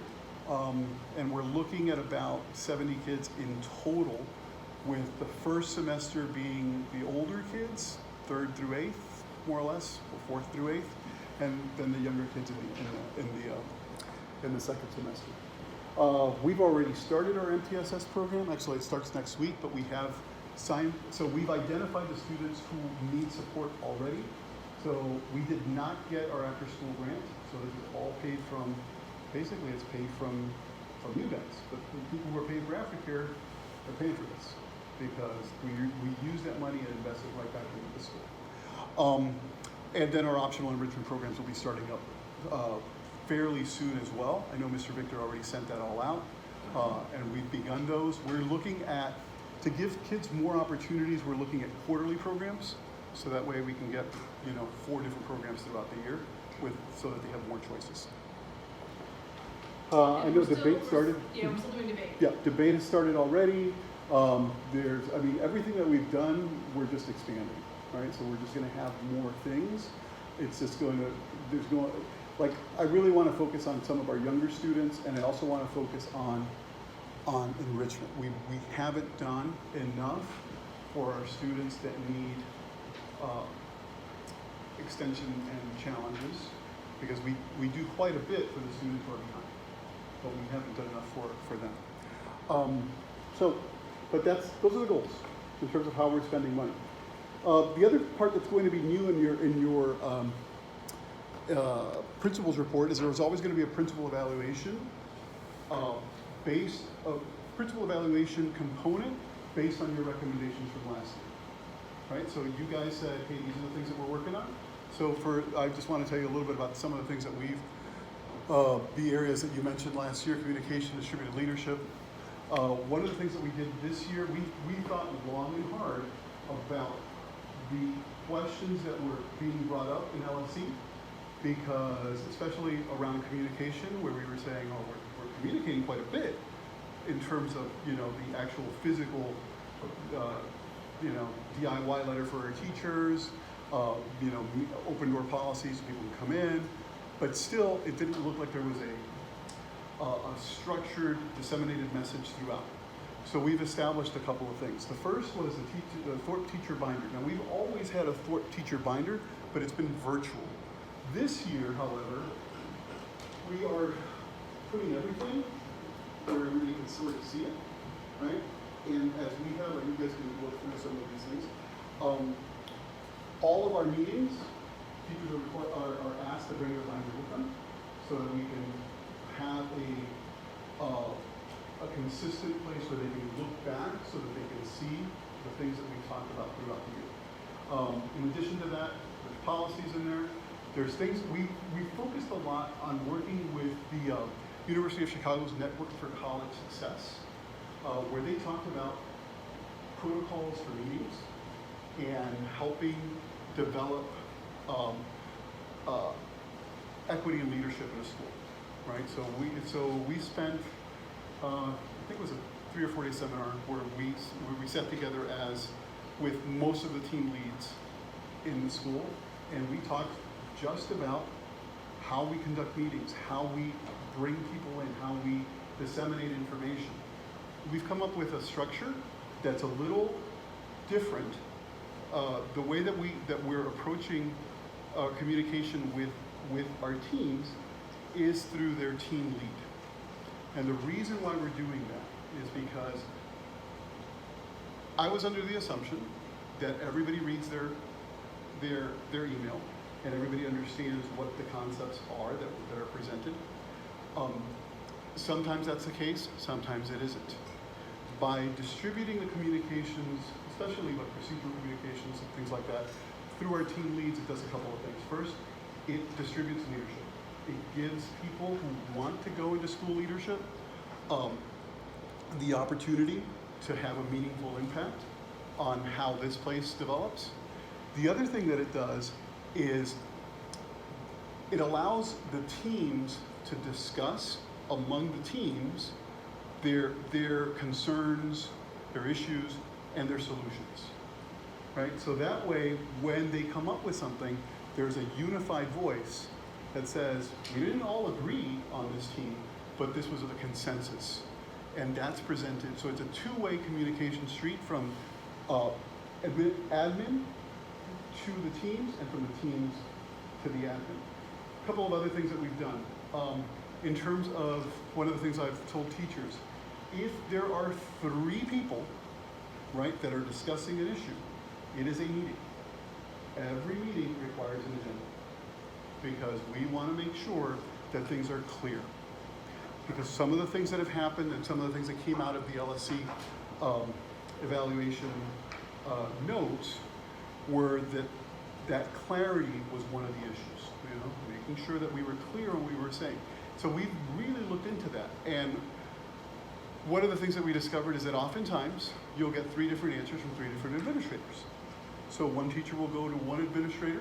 Speaker 1: And we're looking at about 70 kids in total, with the first semester being the older kids, 3rd through 8th, more or less, or 4th through 8th, and then the younger kids in the second semester. We've already started our MTSS program. Actually, it starts next week, but we have so we've identified the students who need support already. So we did not get our after-school grant, so this is all paid from, basically it's paid from you guys. But the people who are paying for aftercare are paying for this because we use that money and invest it right back into the school. And then our optional enrichment programs will be starting up fairly soon as well. I know Mr. Victor already sent that all out, and we've begun those. We're looking at, to give kids more opportunities, we're looking at quarterly programs, so that way we can get 4 different programs throughout the year, so that they have more choices. I know debate started.
Speaker 3: Yeah, we're still doing debate.
Speaker 1: Yeah, debate has started already. Everything that we've done, we're just expanding, right? So we're just going to have more things. It's just I really want to focus on some of our younger students, and I also want to focus on enrichment. We haven't done enough for our students that need extension and challenges, because we do quite a bit for the students who are behind, but we haven't done enough for them. But those are the goals in terms of how we're spending money. The other part that's going to be new in your principal's report is there's always going to be a principal evaluation principal evaluation component based on your recommendations from last year. Right? So you guys said, hey, these are the things that we're working on. So I just want to tell you a little bit about some of the things that the areas that you mentioned last year: communication, distributed leadership. One of the things that we did this year, we thought long and hard about the questions that were being brought up in LSC, because especially around communication, where we were saying, oh, we're communicating quite a bit in terms of, the actual physical, DIY letter for our teachers, open door policies, so people can come in, but still, it didn't look like there was a structured, disseminated message throughout. So we've established a couple of things. The first was the Thorpe Teacher Binder. Now, we've always had a Thorpe Teacher Binder, but it's been virtual. This year, however, we are putting everything where everybody can sort of see it, right? And as we have, you guys can look through some of these things. All of our meetings, teachers are asked to bring their binder with them, so that we can have a consistent place where they can look back, so that they can see the things that we've talked about throughout the year. In addition to that, there's policies in there. There's things, we focused a lot on working with the University of Chicago's Network for College Success, where they talked about protocols for meetings and helping develop equity and leadership in a school, right? So we spent, I think it was a 3 or 4 day seminar where we sat together with most of the team leads in the school, and we talked just about how we conduct meetings, how we bring people in, how we disseminate information. We've come up with a structure that's a little different. The way that we're approaching communication with our teams is through their team lead. And the reason why we're doing that is because I was under the assumption that everybody reads their email and everybody understands what the concepts are that are presented. Sometimes that's the case, sometimes it isn't. By distributing the communications, especially like procedural communications and things like that, through our team leads, it does a couple of things. First, it distributes leadership. It gives people who want to go into school leadership the opportunity to have a meaningful impact on how this place develops. The other thing that it does is it allows the teams to discuss among the teams their concerns, their issues, and their solutions, right? So that way, when they come up with something, there's a unified voice that says, we didn't all agree on this team, but this was a consensus. And that's presented, so it's a two-way communication street from admin to the teams and from the teams to the admin. A couple of other things that we've done. In terms of one of the things I've told teachers, if there are 3 people, right, that are discussing an issue, it is a meeting. Every meeting requires an agenda because we want to make sure that things are clear. Because some of the things that have happened and some of the things that came out of the LSC evaluation notes were that clarity was one of the issues, making sure that we were clear on what we were saying. So we've really looked into that. And one of the things that we discovered is that oftentimes you'll get 3 different answers from 3 different administrators. So one teacher will go to one administrator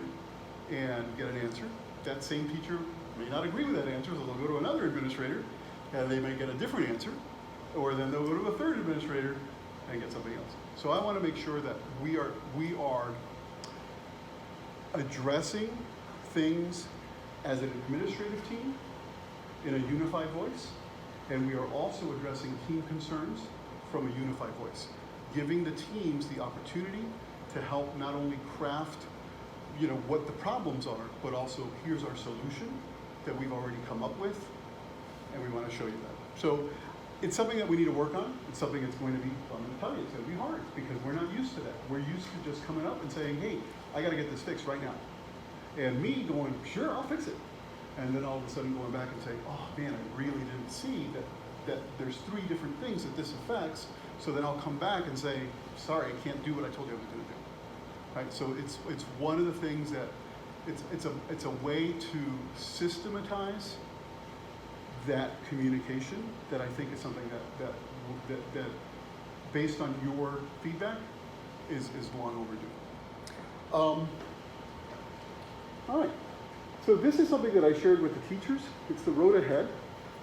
Speaker 1: and get an answer. That same teacher may not agree with that answer, so they'll go to another administrator and they may get a different answer, or then they'll go to a 3rd administrator and get something else. So I want to make sure that we are addressing things as an administrative team in a unified voice, and we are also addressing team concerns from a unified voice, giving the teams the opportunity to help not only craft, what the problems are, but also here's our solution that we've already come up with, and we want to show you that. So it's something that we need to work on. It's something that's going to be, I'm going to tell you, it's going to be hard because we're not used to that. We're used to just coming up and saying, hey, I got to get this fixed right now. And me going, sure, I'll fix it. And then all of a sudden going back and saying, oh man, I really didn't see that there's 3 different things that this affects. So then I'll come back and say, sorry, I can't do what I told you I was going to do. Right? So it's one of the things that it's a way to systematize that communication that I think is something that based on your feedback is long overdue. All right. So this is something that I shared with the teachers. It's the road ahead,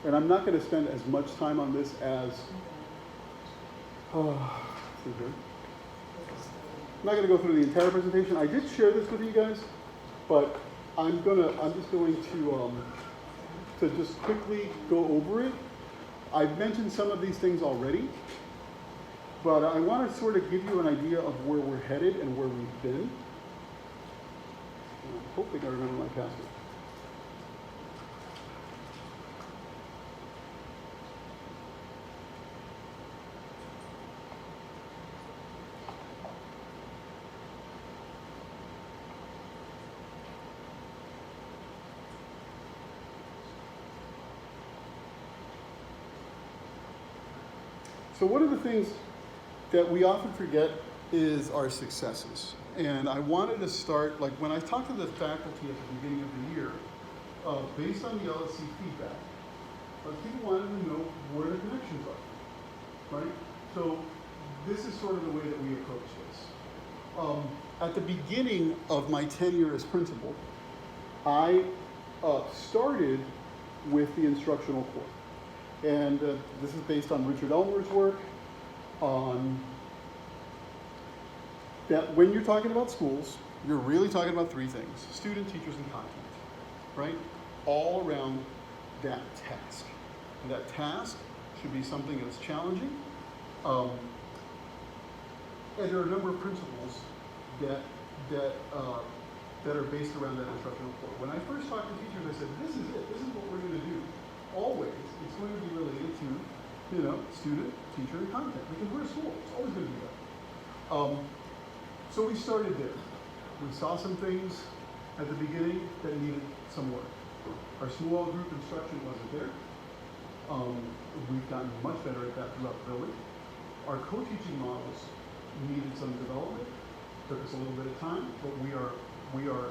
Speaker 1: and I'm not going to spend as much time on this as. I'm not going to go through the entire presentation. I did share this with you guys, but I'm just going to just quickly go over it. I've mentioned some of these things already, but I want to sort of give you an idea of where we're headed and where we've been. Hopefully I remember my password. So one of the things that we often forget is our successes. And I wanted to start, like when I talked to the faculty at the beginning of the year, based on the LSC feedback, people wanted to know where the connections are, right? So this is sort of the way that we approach this. At the beginning of my tenure as principal, I started with the instructional core. And this is based on Richard Elmer's work on that when you're talking about schools, you're really talking about 3 things: student, teachers, and content, right? All around that task. And that task should be something that's challenging. And there are a number of principles that are based around that instructional core. When I first talked to teachers, I said, this is it. This is what we're going to do. Always, it's going to be related to, student, teacher, and content, because we're a school. It's always going to be that. So we started there. We saw some things at the beginning that needed some work. Our small group instruction wasn't there. We've gotten much better at that throughout the building. Our co-teaching models needed some development. Took us a little bit of time, but we are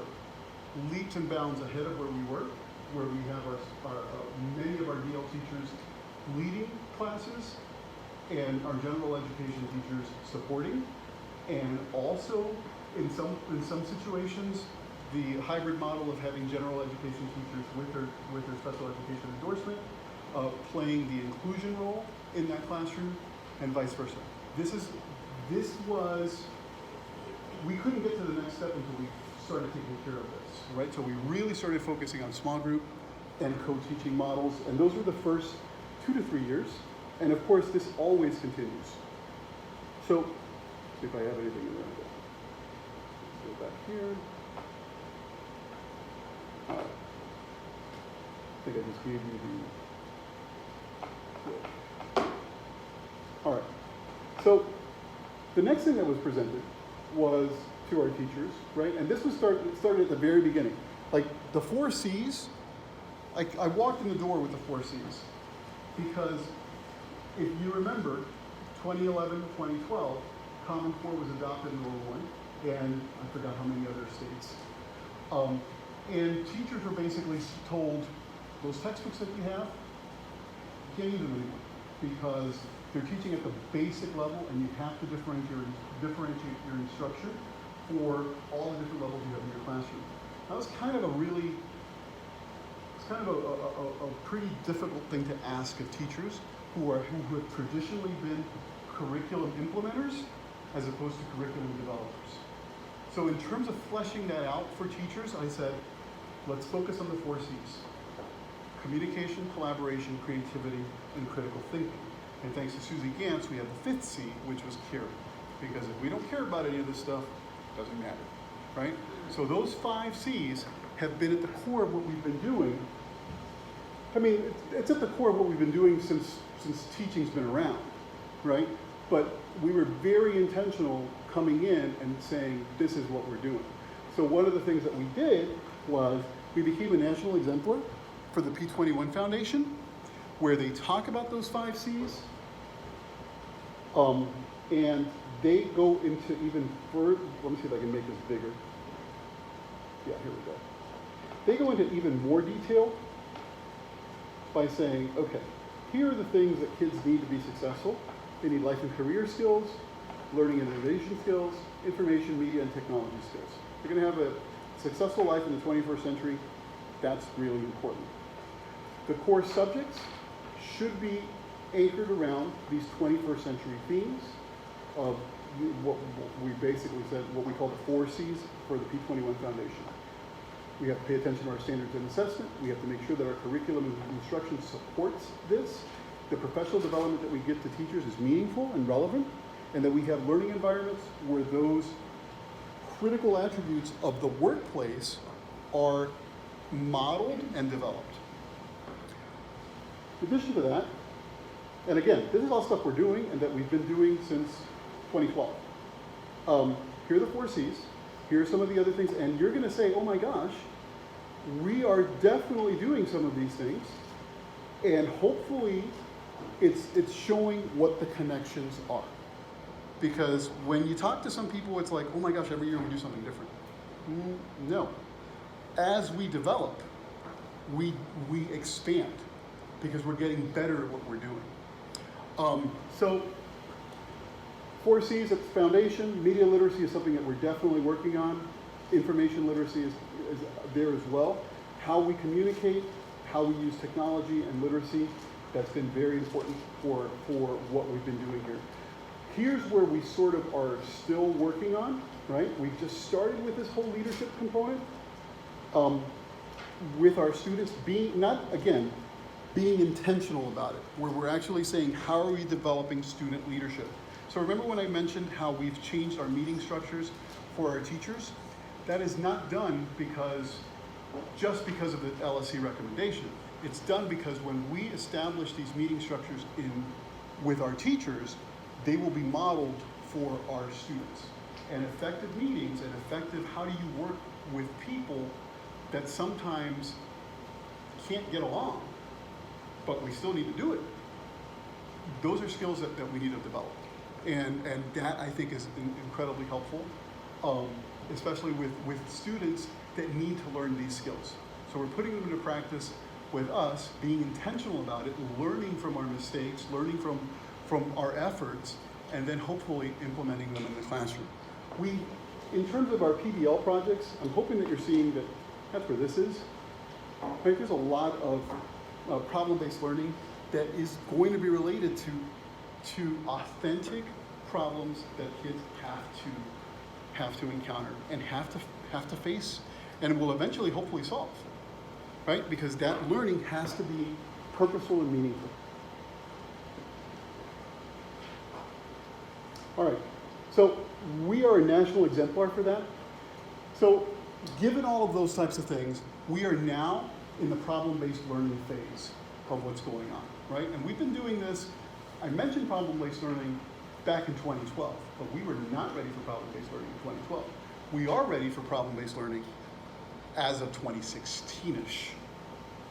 Speaker 1: leaps and bounds ahead of where we were, where we have many of our DL teachers leading classes and our general education teachers supporting, and also in some situations the hybrid model of having general education teachers with their special education endorsement playing the inclusion role in that classroom, and vice versa. We couldn't get to the next step until we started taking care of this, right? So we really started focusing on small group and co-teaching models, and those were the first 2 to 3 years, and of course this always continues. So, let's see if I have anything in there. Let's go back here. All right. I think I just gave you the... All right. So, the next thing that was presented was to our teachers, right? And this was started at the very beginning. Like the 4 C's, I walked in the door with the 4 C's because if you remember, 2011, 2012, Common Core was adopted in Illinois, and I forgot how many other states. And teachers were basically told, those textbooks that you have, you can't use them anymore because they're teaching at the basic level, and you have to differentiate your instruction for all the different levels you have in your classroom. That was kind of a pretty difficult thing to ask of teachers who have traditionally been curriculum implementers as opposed to curriculum developers. So in terms of fleshing that out for teachers, I said, let's focus on the 4 C's. Communication, collaboration, creativity, and critical thinking. And thanks to Susie Gantz, we have the 5th C, which was caring. Because if we don't care about any of this stuff, it doesn't matter, right? So those 5 C's have been at the core of what we've been doing. I mean, it's at the core of what we've been doing since teaching's been around, right? But we were very intentional coming in and saying, this is what we're doing. So one of the things that we did was we became a national exemplar for the P21 Foundation, where they talk about those 5 C's, and they go into even further. Let me see if I can make this bigger. Yeah, here we go. They go into even more detail by saying, okay, here are the things that kids need to be successful. They need life and career skills, learning and innovation skills, information, media, and technology skills. They're going to have a successful life in the 21st century. That's really important. The core subjects should be anchored around these 21st century themes of what we basically said, what we call the 4 C's for the P21 Foundation. We have to pay attention to our standards and assessment. We have to make sure that our curriculum and instruction supports this. The professional development that we give to teachers is meaningful and relevant, and that we have learning environments where those critical attributes of the workplace are modeled and developed. In addition to that, and again, this is all stuff we're doing and that we've been doing since 2012. Here are the 4 C's. Here are some of the other things, and you're going to say, oh my gosh, we are definitely doing some of these things, and hopefully it's showing what the connections are. Because when you talk to some people, it's like, oh my gosh, every year we do something different. No. As we develop, we expand, because we're getting better at what we're doing. So 4 C's at the foundation. Media literacy is something that we're definitely working on. Information literacy is there as well. How we communicate, how we use technology and literacy, that's been very important for what we've been doing here. Here's where we sort of are still working on, right? We've just started with this whole leadership component with our students being intentional about it, where we're actually saying, how are we developing student leadership? So remember when I mentioned how we've changed our meeting structures for our teachers? That is not done just because of the LSC recommendation. It's done because when we establish these meeting structures with our teachers, they will be modeled for our students. And effective meetings and effective, how do you work with people that sometimes can't get along, but we still need to do it. Those are skills that we need to develop. And that, I think, is incredibly helpful, especially with students that need to learn these skills. So we're putting them into practice with us, being intentional about it, learning from our mistakes, learning from our efforts, and then hopefully implementing them in the classroom. In terms of our PBL projects, I'm hoping that you're seeing that that's where this is. Right? There's a lot of problem-based learning that is going to be related to authentic problems that kids have to encounter and have to face, and will eventually hopefully solve, right? Because that learning has to be purposeful and meaningful. All right, so we are a national exemplar for that. So given all of those types of things, we are now in the problem-based learning phase of what's going on, right? And we've been doing this. I mentioned problem-based learning back in 2012, but we were not ready for problem-based learning in 2012. We are ready for problem-based learning as of 2016-ish,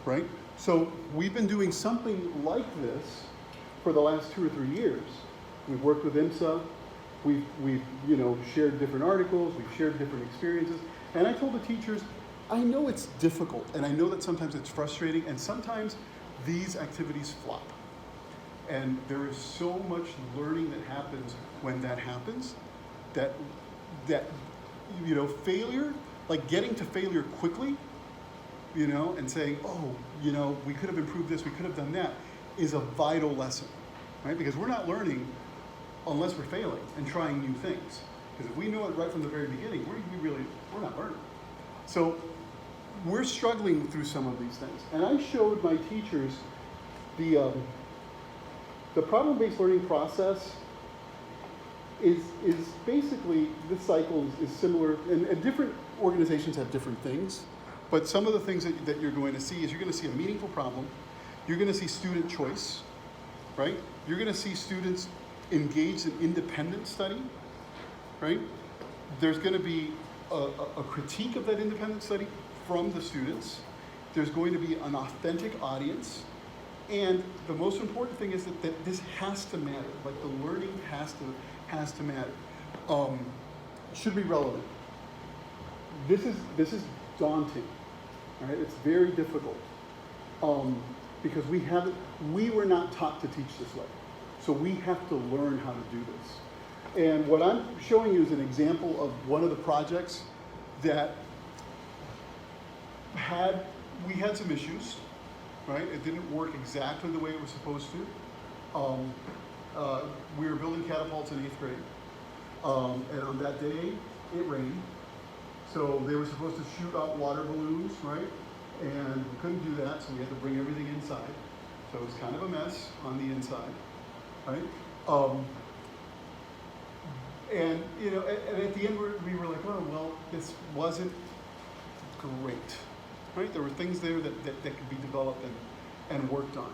Speaker 1: right? So we've been doing something like this for the last 2 or 3 years. We've worked with IMSA. We've shared different articles. We've shared different experiences. And I told the teachers, I know it's difficult, and I know that sometimes it's frustrating, and sometimes these activities flop. And there is so much learning that happens when that happens, that failure, like getting to failure quickly, and saying, oh, we could have improved this, we could have done that, is a vital lesson, right? Because we're not learning unless we're failing and trying new things. Because if we know it right from the very beginning, we're not learning. So we're struggling through some of these things. And I showed my teachers the problem-based learning process is basically, this cycle is similar, and different organizations have different things, but some of the things that you're going to see is you're going to see a meaningful problem, you're going to see student choice, right? You're going to see students engaged in independent study, right? There's going to be a critique of that independent study from the students. There's going to be an authentic audience. And the most important thing is that this has to matter. Like the learning has to matter. Should be relevant. This is daunting. All right, it's very difficult because we were not taught to teach this way. So we have to learn how to do this. And what I'm showing you is an example of one of the projects that we had some issues, right? It didn't work exactly the way it was supposed to. We were building catapults in 8th grade. And on that day, it rained. So they were supposed to shoot out water balloons, right? And we couldn't do that, so we had to bring everything inside. So it was kind of a mess on the inside, right? And you know, and at the end we were like, oh well, this wasn't great, right? There were things there that could be developed and worked on.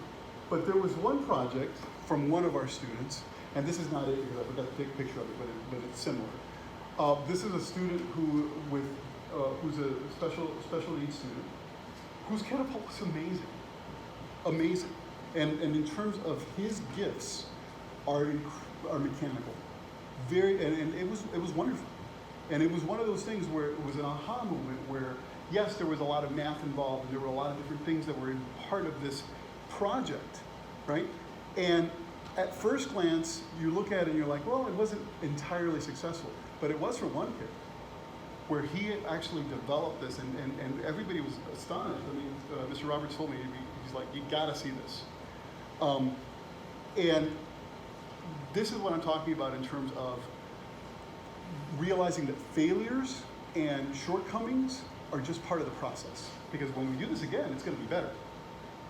Speaker 1: But there was one project from one of our students, and this is not it because I forgot to take a picture of it, but it's similar. This is a student who's a special needs student, whose catapult was amazing. And in terms of his gifts are mechanical. And it was wonderful. And it was one of those things where it was an aha moment where, yes, there was a lot of math involved, and there were a lot of different things that were part of this project, right? And at first glance, you look at it and you're like, well, it wasn't entirely successful. But it was for one kid, where he had actually developed this, and everybody was astonished. I mean, Mr. Roberts told me, he's like, you gotta see this. And this is what I'm talking about in terms of realizing that failures and shortcomings are just part of the process. Because when we do this again, it's gonna be better,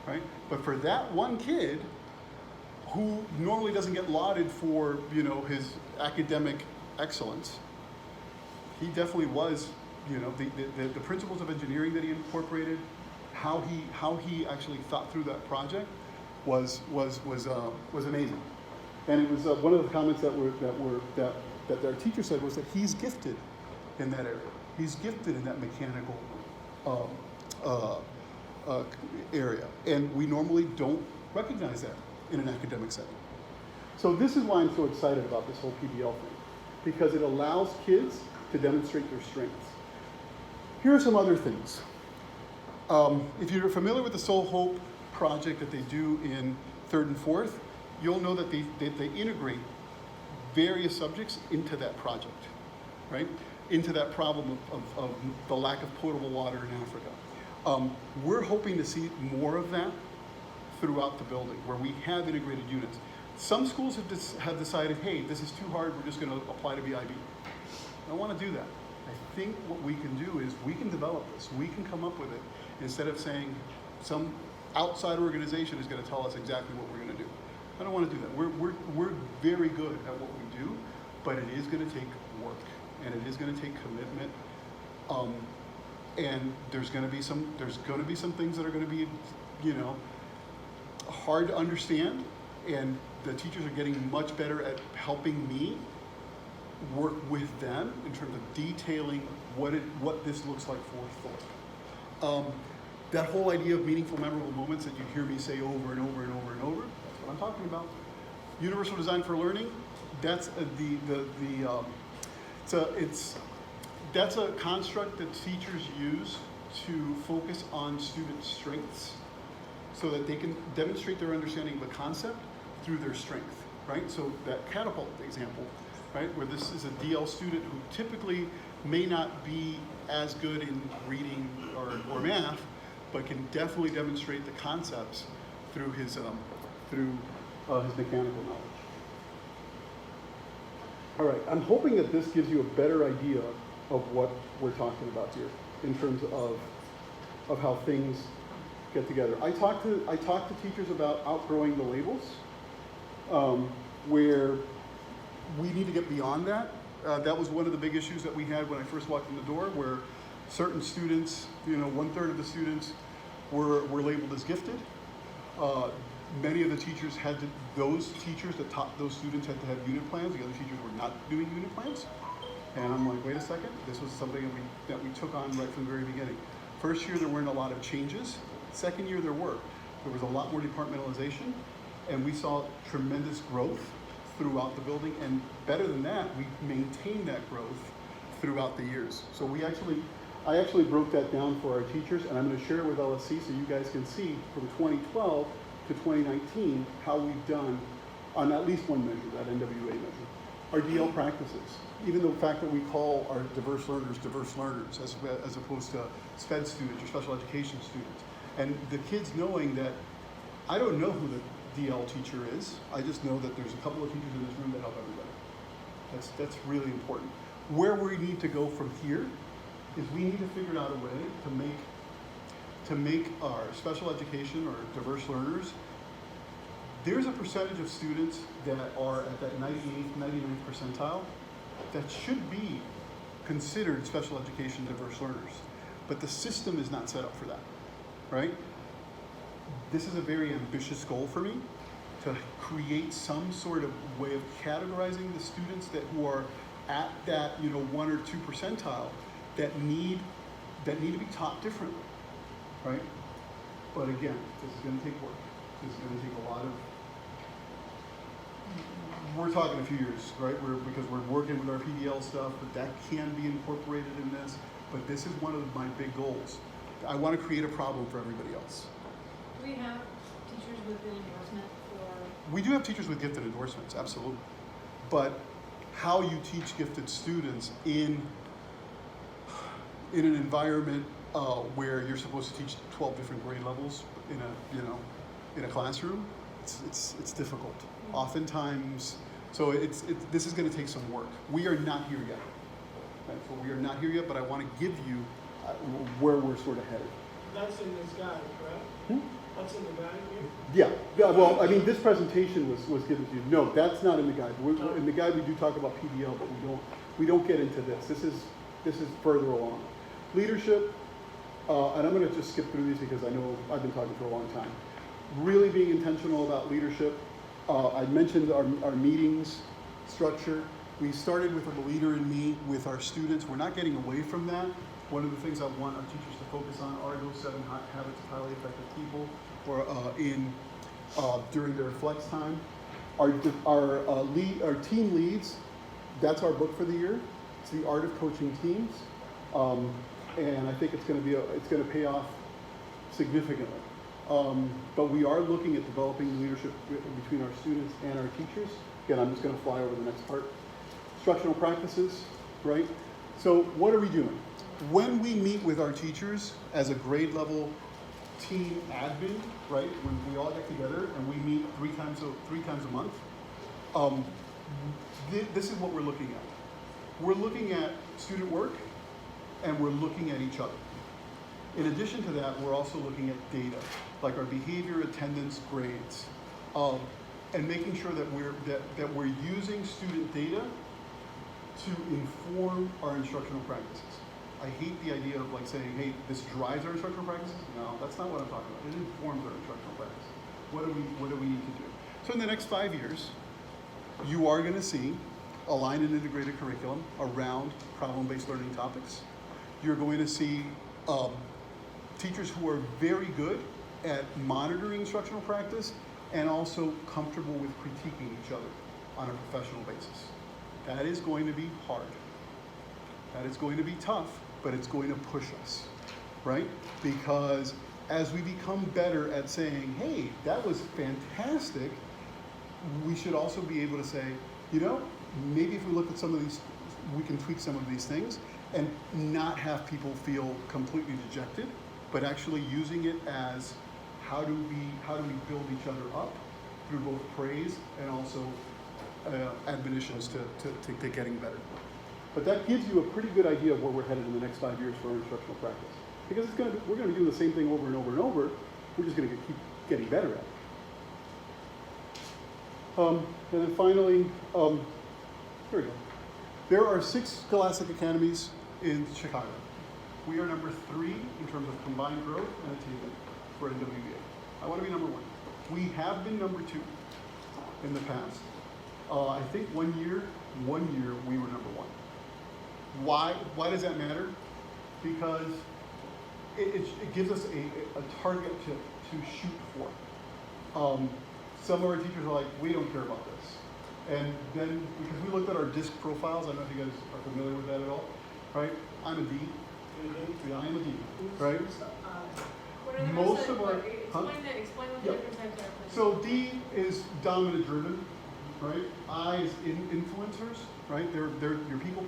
Speaker 1: right? But for that one kid who normally doesn't get lauded for, you know, his academic excellence, he definitely was, you know, the principles of engineering that he incorporated, how he actually thought through that project was amazing. And it was one of the comments that our teacher said was that he's gifted in that area. He's gifted in that mechanical area, and we normally don't recognize that in an academic setting. So this is why I'm so excited about this whole PBL thing, because it allows kids to demonstrate their strengths. Here are some other things. If you're familiar with the Soul Hope project that they do in 3rd and 4th, you'll know that they integrate various subjects into that project, right? Into that problem of the lack of potable water in Africa. We're hoping to see more of that throughout the building, where we have integrated units. Some schools have decided, hey, this is too hard, we're just gonna apply to BIB. I don't wanna do that. I think what we can do is we can develop this. We can come up with it instead of saying some outside organization is gonna tell us exactly what we're gonna do. I don't wanna do that. We're very good at what we do, but it is gonna take work, and it is gonna take commitment. And there's gonna be some things that are gonna be, you know, hard to understand, and the teachers are getting much better at helping me work with them in terms of detailing what this looks like for Thorpe. That whole idea of meaningful, memorable moments that you hear me say over and over and over and over, that's what I'm talking about. Universal design for learning, that's that's a construct that teachers use to focus on student strengths so that they can demonstrate their understanding of the concept through their strength, right? So that catapult example, right, where this is a DL student who typically may not be as good in reading or math, but can definitely demonstrate the concepts through his mechanical knowledge. All right, I'm hoping that this gives you a better idea of what we're talking about here in terms of how things get together. I talk to teachers about outgrowing the labels, where we need to get beyond that. That was one of the big issues that we had when I first walked in the door, where certain students, 1/3 of the students were labeled as gifted. Many of the teachers those teachers that taught those students had to have unit plans. The other teachers were not doing unit plans. And I'm like, wait a second, this was something that we took on right from the very beginning. First year, there weren't a lot of changes. Second year, there were. There was a lot more departmentalization, and we saw tremendous growth throughout the building. And better than that, we maintained that growth throughout the years. So I actually broke that down for our teachers, and I'm going to share it with LSC so you guys can see from 2012 to 2019 how we've done on at least one measure, that NWA measure. Our DL practices, even the fact that we call our diverse learners as opposed to SPED students or special education students. And the kids knowing that I don't know who the DL teacher is, I just know that there's a couple of teachers in this room that help everybody. That's really important. Where we need to go from here is we need to figure out a way to make our special education or diverse learners, there's a percentage of students that are at that 98th, 99th percentile that should be considered special education diverse learners. But the system is not set up for that, right? This is a very ambitious goal for me, to create some sort of way of categorizing the students who are at that 1 or 2 percentile that need to be taught differently, right? But again, this is going to take work. This is going to take a lot of. We're talking a few years, right? Because we're working with our PDL stuff, but that can be incorporated in this. But this is one of my big goals. I want to create a problem for everybody else.
Speaker 3: Do we have teachers with the endorsement for?
Speaker 1: We do have teachers with gifted endorsements, absolutely. But how you teach gifted students in an environment where you're supposed to teach 12 different grade levels in a classroom, it's difficult. Oftentimes, so this is going to take some work. We are not here yet. Okay? So we are not here yet, but I want to give you where we're sort of headed.
Speaker 4: That's in this guide, correct? That's in the guide here?
Speaker 1: Yeah. Well, I mean, this presentation was given to you. No, that's not in the guide. In the guide, we do talk about PDL, but we don't get into this. This is further along. Leadership, and I'm going to just skip through these because I know I've been talking for a long time. Really being intentional about leadership. I mentioned our meetings structure. We started with a leader in me with our students. We're not getting away from that. One of the things I want our teachers to focus on are those 7 habits of highly effective people, or during their flex time. Our team leads. That's our book for the year. It's the art of coaching teams, and I think it's going to pay off significantly. But we are looking at developing leadership between our students and our teachers. Again, I'm just going to fly over the next part. Instructional practices, right? So what are we doing? When we meet with our teachers as a grade level team admin, right? When we all get together and we meet three times a month, this is what we're looking at. We're looking at student work, and we're looking at each other. In addition to that, we're also looking at data, like our behavior, attendance, grades, and making sure that we're using student data to inform our instructional practices. I hate the idea of like saying, hey, this drives our instructional practices. No, that's not what I'm talking about. It informs our instructional practice. What do we need to do? So in the next 5 years, you are going to see aligned and integrated curriculum around problem-based learning topics. You're going to see teachers who are very good at monitoring instructional practice and also comfortable with critiquing each other on a professional basis. That is going to be hard. That is going to be tough, but it's going to push us, right? Because as we become better at saying, hey, that was fantastic, we should also be able to say, maybe if we look at some of these, we can tweak some of these things and not have people feel completely dejected, but actually using it as how do we build each other up through both praise and also admonitions to getting better. But that gives you a pretty good idea of where we're headed in the next 5 years for our instructional practice. Because we're going to be doing the same thing over and over and over. We're just going to keep getting better at it. And then finally, Here we go. There are 6 Scholastic Academies in Chicago. We are number 3 in terms of combined growth and attainment for NWBA. I want to be number 1. We have been number 2 in the past. I think one year we were number 1. Why does that matter? Because it gives us a target to shoot for. Some of our teachers are like, we don't care about this. And then, because we looked at our DISC profiles, I don't know if you guys are familiar with that at all, right? I'm a D. Yeah, I'm a D, right?
Speaker 3: What are the
Speaker 1: Most
Speaker 3: rest
Speaker 1: of our,
Speaker 3: explain what the
Speaker 1: Yep.
Speaker 3: different types are, please.
Speaker 1: So D is dominant driven, right? I is influencers, right? They're your people,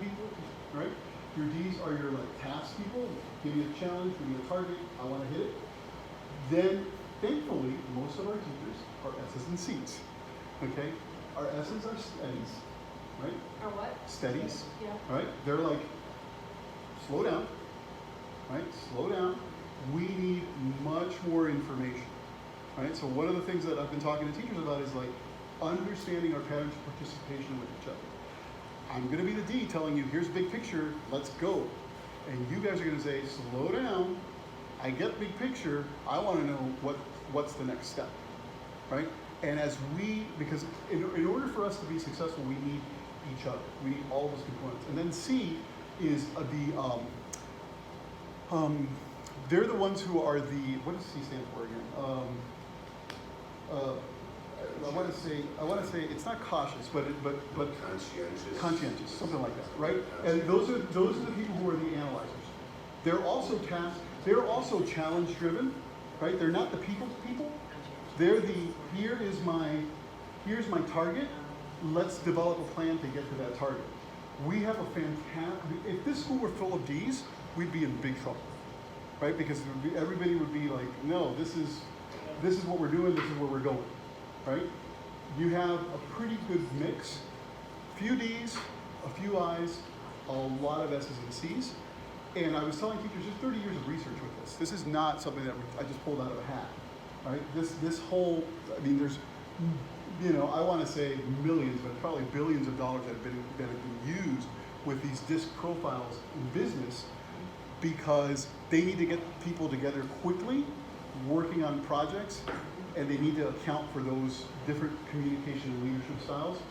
Speaker 1: right? Your D's are your like task people. Give me a challenge, give me a target, I want to hit it. Then, thankfully, most of our teachers are S's and C's, okay? Our S's are steadies, right?
Speaker 3: Or what?
Speaker 1: Steadies,
Speaker 3: Yeah.
Speaker 1: right? They're like, slow down, right? Slow down. We need much more information, right? So one of the things that I've been talking to teachers about is like understanding our patterns of participation with each other. I'm gonna be the D telling you, here's big picture, let's go. And you guys are gonna say, slow down, I get big picture, I wanna know what's the next step, right? And as because in order for us to be successful, we need each other. We need all those components. And then C is they're the ones who are what does C stand for again? I want to say it's not cautious, but conscientious, something like that, right? And those are the people who are the analyzers. They're also challenge driven, right? They're not the people. They're here's my target. Let's develop a plan to get to that target. We have a fantastic. If this school were full of D's, we'd be in big trouble, right? Because everybody would be like, no, this is what we're doing. This is where we're going, right? You have a pretty good mix. Few D's, a few I's, a lot of S's and C's. And I was telling teachers, there's 30 years of research with this. This is not something that I just pulled out of a hat, right? This whole, I mean, there's, I want to say millions, but probably billions of dollars that have been used with these DISC profiles in business because they need to get people together quickly, working on projects, and they need to account for those different communication and leadership styles.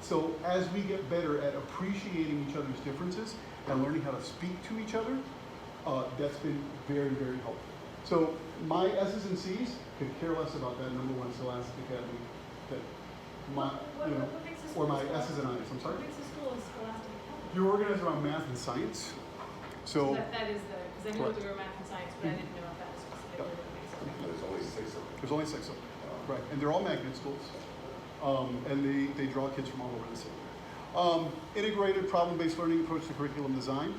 Speaker 1: So as we get better at appreciating each other's differences and learning how to speak to each other, that's been very, very helpful. So my S's and C's could care less about that number 1 Scholastic Academy.
Speaker 3: What makes a
Speaker 1: Or
Speaker 3: school
Speaker 1: my
Speaker 3: scholastic?
Speaker 1: S's and I's, I'm sorry.
Speaker 3: What makes a school a scholastic academy?
Speaker 1: You're organized around math and science. So
Speaker 3: That is because I knew
Speaker 1: Correct.
Speaker 3: we were math and science, but I didn't know if that was specifically what makes it.
Speaker 5: There's only 6 of them.
Speaker 1: there's only 6 of them, right? And they're all magnet schools. And they draw kids from all over the city. Integrated problem-based learning approach to curriculum design.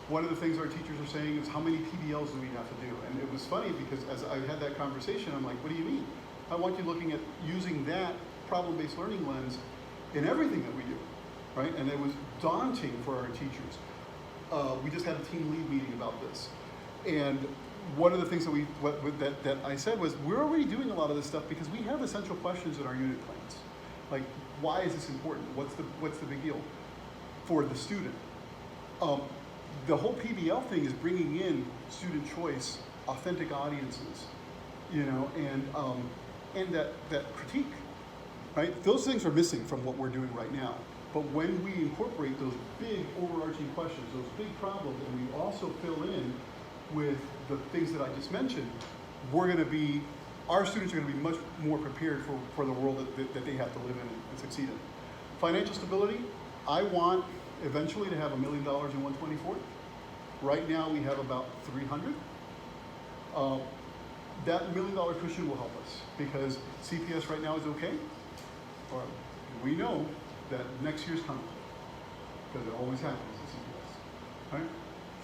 Speaker 1: One of the things our teachers are saying is how many PBLs do we have to do? And it was funny because as I had that conversation, I'm like, what do you mean? I want you looking at using that problem-based learning lens in everything that we do, right? And it was daunting for our teachers. We just had a team lead meeting about this. And one of the things that I said was, we're already doing a lot of this stuff because we have essential questions in our unit plans. Like, why is this important? What's the big deal for the student? The whole PBL thing is bringing in student choice, authentic audiences, and that critique, right? Those things are missing from what we're doing right now. But when we incorporate those big overarching questions, those big problems, and we also fill in with the things that I just mentioned, our students are going to be much more prepared for the world that they have to live in and succeed in. Financial stability, I want eventually to have $1 million in 124. Right now we have about 300. That $1 million cushion will help us because CPS right now is okay. Or we know that next year's coming because it always happens in CPS. Right?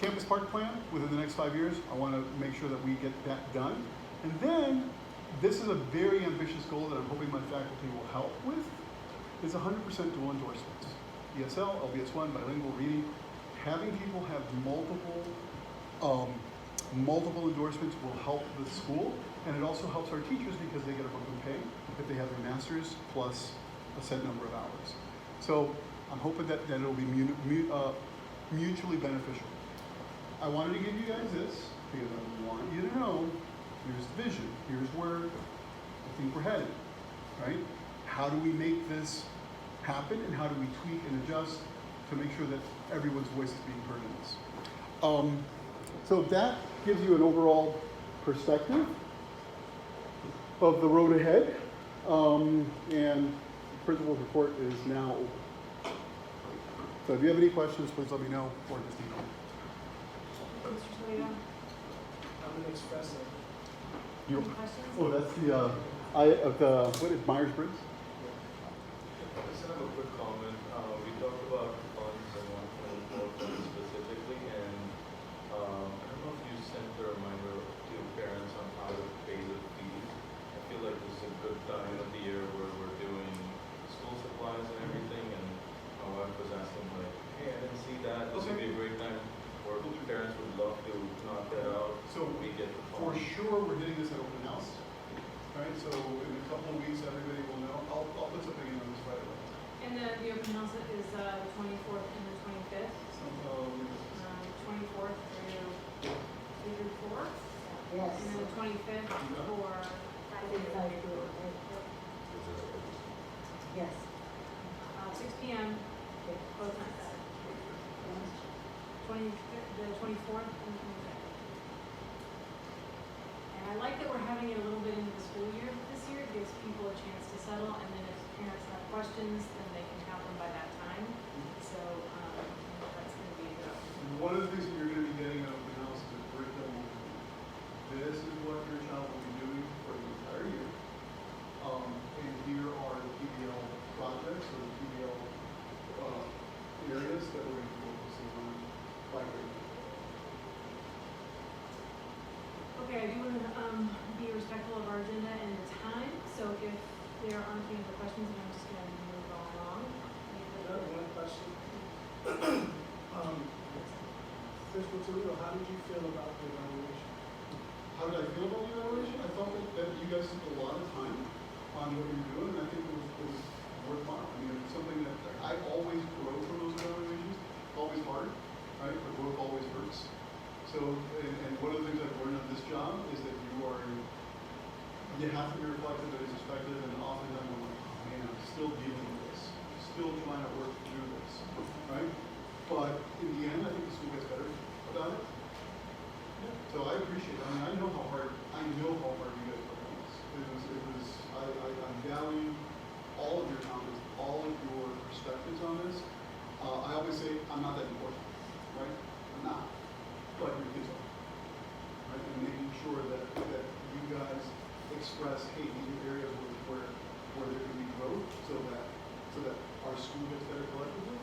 Speaker 1: Campus park plan within the next 5 years. I want to make sure that we get that done. And then this is a very ambitious goal that I'm hoping my faculty will help with. Is 100% dual endorsements. ESL, LBS1, bilingual reading. Having people have multiple endorsements will help the school, and it also helps our teachers because they get a bump in pay if they have their master's plus a set number of hours. So I'm hoping that it'll be mutually beneficial. I wanted to give you guys this because I want you to know here's the vision, here's where I think we're headed, right? How do we make this happen, and how do we tweak and adjust to make sure that everyone's voice is being heard in this? So that gives you an overall perspective of the road ahead, and the principal's report is now open. So if you have any questions, please let me know, or just email me.
Speaker 3: Mr. Toledo,
Speaker 4: I'm an espresso.
Speaker 1: You-
Speaker 3: any questions?
Speaker 1: Oh, that's what is Myers-Briggs?
Speaker 9: I just have a quick comment. We talked about funds and 124 funds specifically, and I don't know if you sent a reminder to parents on how to pay the fees. I feel like this is a good time of the year where we're doing school supplies and everything, and my wife was asking like, hey, I didn't see that. This would be a great time where parents would love to knock that out.
Speaker 1: So
Speaker 9: we get the
Speaker 1: for
Speaker 9: funds.
Speaker 1: sure, we're hitting this at open house, right? So in a couple of weeks, everybody will know. I'll put something in on this right away.
Speaker 3: And the open house is the 24th and the 25th,
Speaker 1: So,
Speaker 3: 24th through 4th,
Speaker 2: Yes.
Speaker 3: and then the 25th for
Speaker 2: Yes.
Speaker 3: 6 p.m. both nights. The 24th and the 25th. And I like that we're having it a little bit into the school year this year. It gives people a chance to settle, and then if parents have questions, then they can have them by that time. So that's going to be a good option.
Speaker 1: one of the things that you're going to be getting at open house is a curriculum. This is what your child will be doing for the entire year. And here are the PBL projects or the PBL areas that we're going to be focusing on by grade.
Speaker 3: Okay, I do want to be respectful of our agenda and the time. So if there aren't any other questions, then I'm just going to move along.
Speaker 4: One question. Principal Toledo, how did you feel about the evaluation?
Speaker 1: How did I feel about the evaluation? I felt that you guys took a lot of time on what you're doing, and I think it was worthwhile. I mean, it's something that I always grow from those evaluations. It's always hard, right? But growth always hurts. So, and one of the things I've learned on this job is that you have to be reflective and introspective, and oftentimes I'm like, oh man, I'm still dealing with this. I'm still trying to work through this, right? But in the end, I think the school gets better about it. So I appreciate it. I mean, I know how hard you guys work on this. I value all of your comments, all of your perspectives on this. I always say, I'm not that important, right? I'm not. But your kids are, right? And making sure that you guys express, hey, these are areas where there can be growth so that our school gets better collectively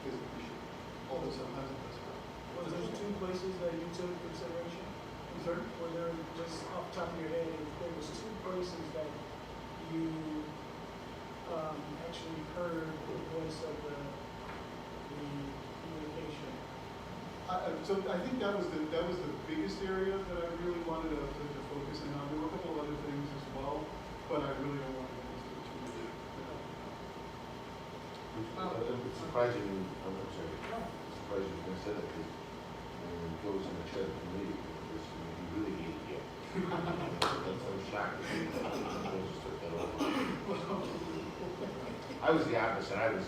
Speaker 1: is appreciated. Although sometimes it does hurt.
Speaker 4: Was there two places that you took consideration?
Speaker 1: I'm sorry?
Speaker 4: Were there, just off the top of your head, if there was two places that you actually heard the voice of the communication?
Speaker 1: So I think that was the biggest area that I really wanted to focus in on. There were a couple of other things as well, but I really don't want to get into it too much.
Speaker 6: It's surprising, I'm sorry, it's surprising you said that, because when it goes in the chair of the committee, you really need to get. That's so shocking. I was the opposite, I was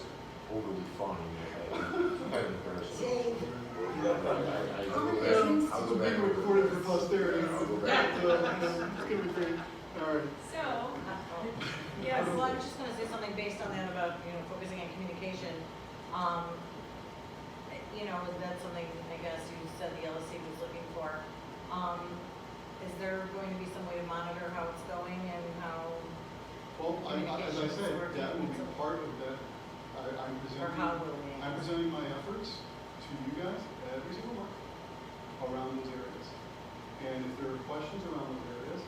Speaker 6: overly fun. Kind of embarrassing.
Speaker 1: This will be recorded for posterity. It's gonna be great. All right.
Speaker 3: So,
Speaker 7: Yeah, well, I was just gonna say something based on that about, focusing on communication. That's something, I guess, you said the LSC was looking for. Is there going to be some way to monitor how it's going and how,
Speaker 1: Well, as I said, that will be part of that.
Speaker 7: or how will we?
Speaker 1: I'm presenting my efforts to you guys every single month around those areas. And if there are questions around those areas,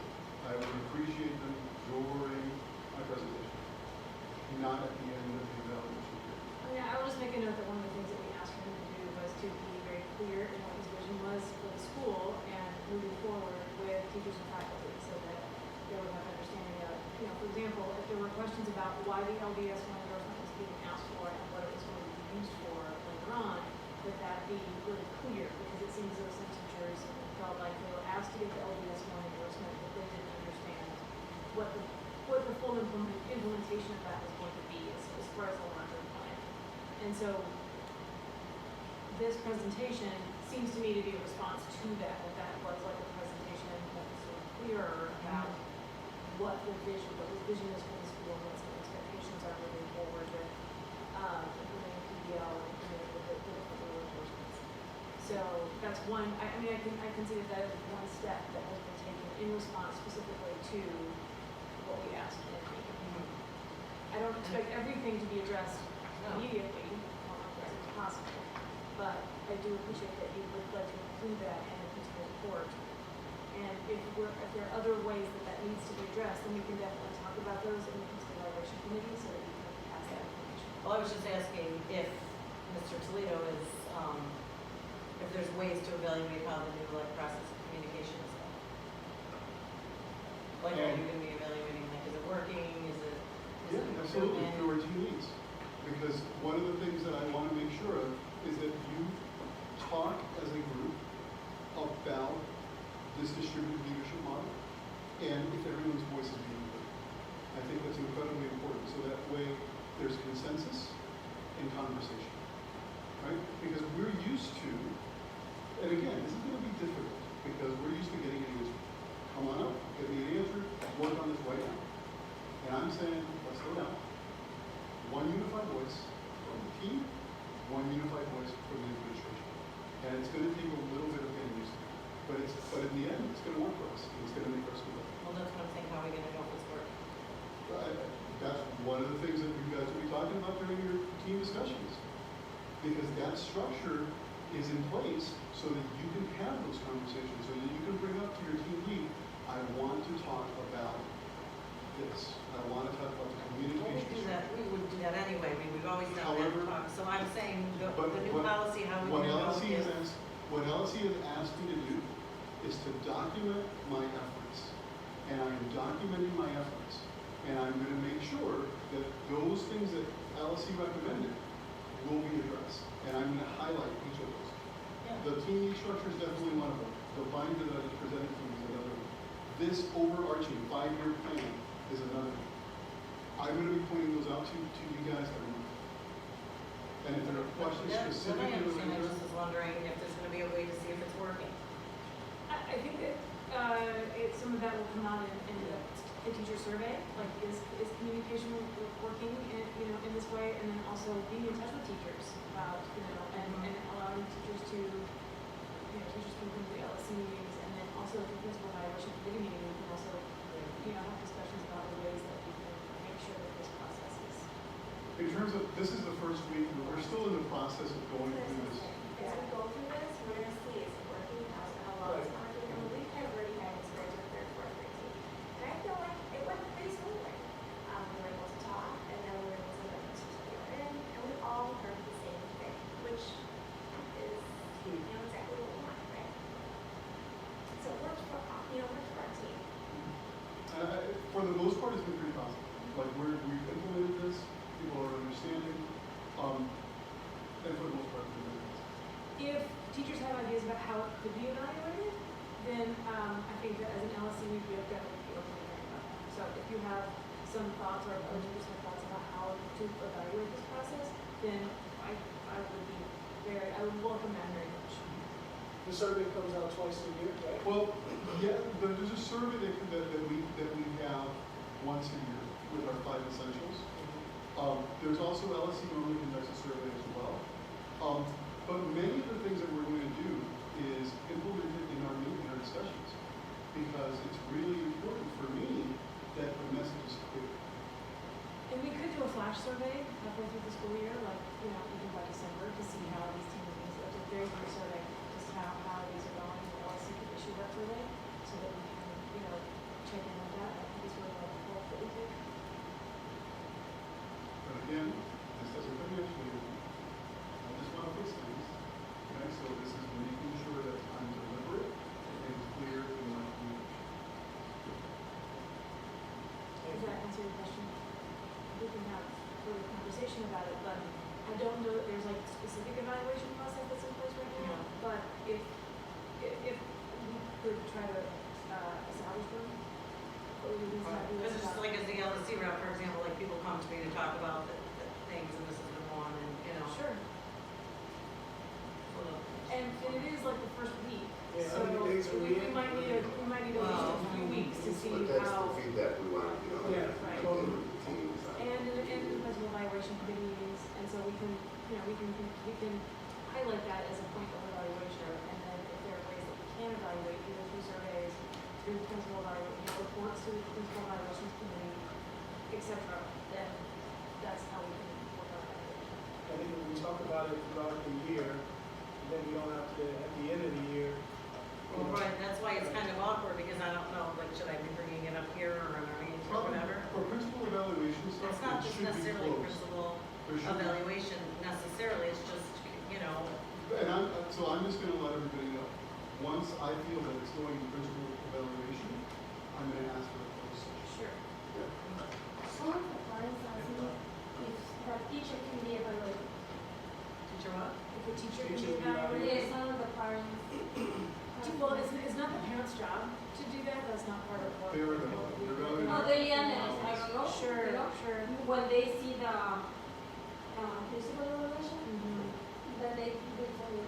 Speaker 1: I would appreciate them during my presentation, not at the end of the evaluation period.
Speaker 3: I will just make a note that one of the things that we asked him to do was to be very clear in what his vision was for the school and moving forward with teachers and faculty so that they would have understanding of, for example, if there were questions about why the LDS one endorsement was being asked for and what it was going to be used for later on, that be really clear, because it seems though some teachers felt like they were asked to get the LDS 1 endorsement, but they didn't understand what the full implementation of that was going to be as far as the larger plan. And so this presentation seems to me to be a response to that was like a presentation that was sort of clearer about what the vision is for the school and what some expectations are moving forward with implementing PBL and implementing the different rule endorsements. So that's one, I mean, I can see that is one step that has been taken in response specifically to what we asked in the meeting. I don't expect everything to be addressed immediately, as is possible, but I do appreciate that you would like to include that in the principal report. And if there are other ways that needs to be addressed, then we can definitely talk about those in the principal evaluation committee so that we can pass that information.
Speaker 7: Well, I was just asking if Mr. Toledo is, if there's ways to evaluate how the new process of communication is going. Like, are you gonna be evaluating, like, is it working, is it
Speaker 1: Absolutely,
Speaker 7: improvement?
Speaker 1: through our team needs. Because one of the things that I want to make sure of is that you talk as a group about this distributed leadership model, and if everyone's voice is being heard. I think that's incredibly important, so that way there's consensus and conversation, right? Because we're used to, and again, this is going to be difficult, because we're used to getting an answer. Come on up, get me an answer, work on this right now. And I'm saying, let's go down. One unified voice from the team, one unified voice from the administration. And it's going to take a little bit of getting used to. But in the end, it's going to work for us. It's going to make our school better.
Speaker 7: Well, that's what I'm saying, how are we gonna know if it's working?
Speaker 1: That's one of the things that you guys will be talking about during your team discussions. Because that structure is in place so that you can have those conversations, so that you can bring up to your team lead, I want to talk about this. I want to talk about the
Speaker 7: Well,
Speaker 1: communication.
Speaker 7: we would do that anyway, we've always done
Speaker 1: However-
Speaker 7: that, so I'm saying, the
Speaker 1: But
Speaker 7: new
Speaker 1: what-
Speaker 7: policy, how we
Speaker 1: What
Speaker 7: gonna know
Speaker 1: LSC
Speaker 7: if
Speaker 1: has asked me to do is to document my efforts. And I'm documenting my efforts. And I'm going to make sure that those things that LSC recommended will be addressed. And I'm going to highlight each of those.
Speaker 7: Yeah.
Speaker 1: The team lead structure is definitely one of them. The binder that I just presented to you is another one. This overarching 5-year plan is another one. I'm going to be pointing those out to you guys every month. And if there are questions
Speaker 7: Then I
Speaker 1: specifically
Speaker 7: understand, I
Speaker 1: related,
Speaker 7: just was wondering if there's gonna be a way to see if it's working.
Speaker 3: I think that some of that will come out in the teacher survey, like is communication working in this way, and then also being in touch with teachers about, and allowing teachers to, teachers can come to the LSC meetings, and then also the principal evaluation committee meeting, we can also, have discussions about the ways that we can make sure that this process is.
Speaker 1: in terms of, this is the first week, we're still in the process of going through this.
Speaker 8: As we go through this, we're gonna see is it working, how well it's working, and we've already had experience with third, fourth, 13. And I feel like it went pretty smoothly. We were able to talk, and then we were able to let Mr. Taylor in, and we all heard the same thing, which is, exactly what we want, right? So it worked for, worked for our team.
Speaker 1: For the most part, it's been pretty positive. Like, we've implemented this, people are understanding, and for the most part, it's been really positive.
Speaker 3: If teachers have ideas about how it could be evaluated, then I think that as an LSC, we'd be definitely be open to hearing about that. So if you have some thoughts or other teachers have thoughts about how to evaluate this process, then I would welcome that very much.
Speaker 4: The survey comes out twice a year, right?
Speaker 1: Well, yeah, there's a survey that we have once a year with our 5 essentials. There's also LSC normally conducts a survey as well. But many of the things that we're going to do is implement it in our discussions, because it's really important for me that the message is clear.
Speaker 3: And we could do a flash survey halfway through the school year, like, even by December, to see how these teams are doing. So it's a very good survey, just how these are going, and LSC could issue that survey, so that we can, check in on that. I think it's really helpful that we do.
Speaker 1: But again, this doesn't come naturally. I just want to fix things. Okay, so this is making sure that I'm deliberate and clear in my communication.
Speaker 3: Does that answer your question? We can have further conversation about it, but I don't know that there's specific evaluation process that's in place right now,
Speaker 7: Yeah.
Speaker 3: but if we could try to, establish one, or we would have to.
Speaker 7: Because it's like as the LSC rep, for example, like people come to me to talk about the things and this is the one and, you know.
Speaker 3: Sure,
Speaker 7: So the-
Speaker 3: and it is like the first week,
Speaker 4: Yeah,
Speaker 3: so
Speaker 4: how many days are
Speaker 3: we
Speaker 4: we in?
Speaker 3: might need at least a few weeks to see
Speaker 5: But that's
Speaker 3: how.
Speaker 5: the feedback we want, you know,
Speaker 4: Yeah,
Speaker 5: like,
Speaker 4: totally.
Speaker 5: in the teams.
Speaker 3: And because of evaluation committee meetings, and so we can, you know, we can highlight that as a point of evaluation, and then if there are ways that we can evaluate, either through surveys, through principal evaluation, reports to the principal evaluations committee, et cetera, then that's how we can work on evaluation.
Speaker 4: I think when we talk about it throughout the year, then we don't have to, at the end of the year.
Speaker 7: Well, right, that's why it's kind of awkward, because I don't know, like, should I be bringing it up here or in our meetings or whatever?
Speaker 1: For principal evaluation stuff,
Speaker 7: It's not
Speaker 1: it
Speaker 7: just
Speaker 1: should be
Speaker 7: necessarily
Speaker 1: closed.
Speaker 7: principal
Speaker 1: There should be-
Speaker 7: evaluation necessarily, it's just, you know,
Speaker 1: And so I'm just gonna let everybody know, once I feel that it's going to principal evaluation, I'm gonna ask for a closed session.
Speaker 3: Sure.
Speaker 1: Yeah.
Speaker 8: Some of the parents ask me if the teacher can be evaluated.
Speaker 7: teacher what?
Speaker 3: If a teacher can
Speaker 4: Teacher
Speaker 3: be
Speaker 4: can be
Speaker 3: evaluated.
Speaker 8: Yes, some of the parents.
Speaker 3: Well, it's not the parent's job to do that, that's not part of what.
Speaker 1: They're evaluating.
Speaker 8: No, they analyze, I don't know,
Speaker 3: Sure,
Speaker 8: you know,
Speaker 3: sure.
Speaker 8: when they see the, principal evaluation,
Speaker 3: Mhm.
Speaker 8: then they tell you,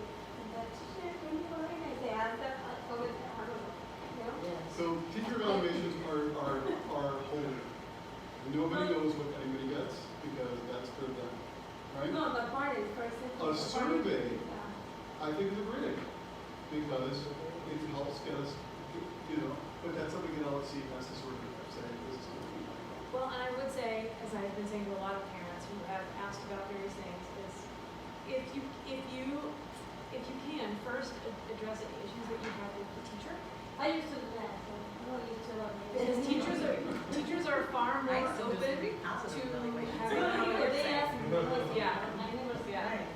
Speaker 8: the teacher can be evaluated, they ask that, over there, I don't know, you know?
Speaker 1: So teacher evaluations are holy. Nobody knows what anybody gets because that's for them, right?
Speaker 8: No, the parents, first.
Speaker 1: A survey, I think is a great idea because it helps get us, you know, but that's something that LSC has to sort of say, this is what we want.
Speaker 3: Well, and I would say, as I've been saying to a lot of parents who have asked about various things, is if you can, first address any issues that you have with the teacher.
Speaker 8: I used to do that, so I don't used to love it.
Speaker 3: Because teachers are far more
Speaker 7: I used to
Speaker 3: open
Speaker 7: just read
Speaker 3: to
Speaker 7: positive evaluations.
Speaker 3: having
Speaker 8: No,
Speaker 3: another
Speaker 8: they
Speaker 3: say.
Speaker 8: asked me,
Speaker 3: Yeah.
Speaker 8: I never said.
Speaker 3: Yeah.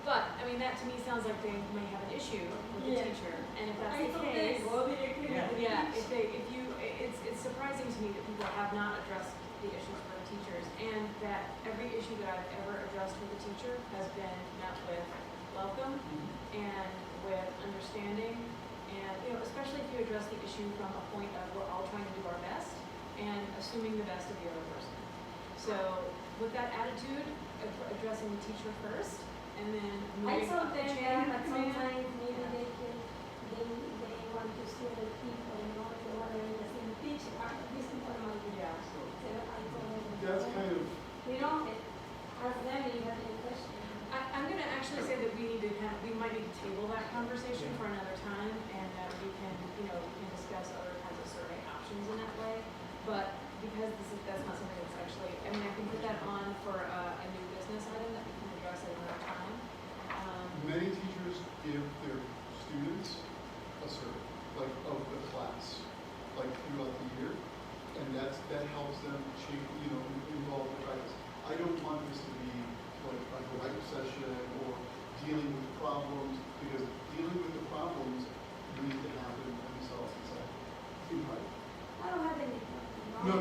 Speaker 3: But, I mean, that to me sounds like they may have an issue with the
Speaker 8: Yeah.
Speaker 3: teacher, and if that's
Speaker 8: I
Speaker 3: the
Speaker 8: thought they
Speaker 3: case.
Speaker 8: go directly
Speaker 7: Yeah.
Speaker 8: with the
Speaker 3: Yeah,
Speaker 8: teacher.
Speaker 3: it's surprising to me that people have not addressed the issues for the teachers, and that every issue that I've ever addressed with a teacher has been met with welcome and with understanding, and, you know, especially if you address the issue from a point of we're all trying to do our best and assuming the best of the other person. So, with that attitude, addressing the teacher first, and then
Speaker 8: I
Speaker 3: moving
Speaker 8: told
Speaker 3: up the
Speaker 8: them
Speaker 3: chain
Speaker 8: that,
Speaker 3: of
Speaker 8: but
Speaker 3: command.
Speaker 8: sometimes maybe they can, they want to see the people, you know, they want to be the same teacher, this is what my,
Speaker 3: Yeah.
Speaker 8: so I told them.
Speaker 1: That's kind of,
Speaker 8: You know, ask them if you have any questions.
Speaker 3: I'm gonna actually say that we might need to table that conversation for another time, and that we can, you know, we can discuss other kinds of survey options in that way. But because that's not something that's actually, I mean, I can put that on for a new business item that we can address at another time.
Speaker 1: many teachers give their students a survey, like of the class, like throughout the year, and that helps them change, you know, involve the practice. I don't want this to be like a gripe session or dealing with problems, because dealing with the problems need to happen themselves inside. Right?
Speaker 8: I don't have any.
Speaker 1: No.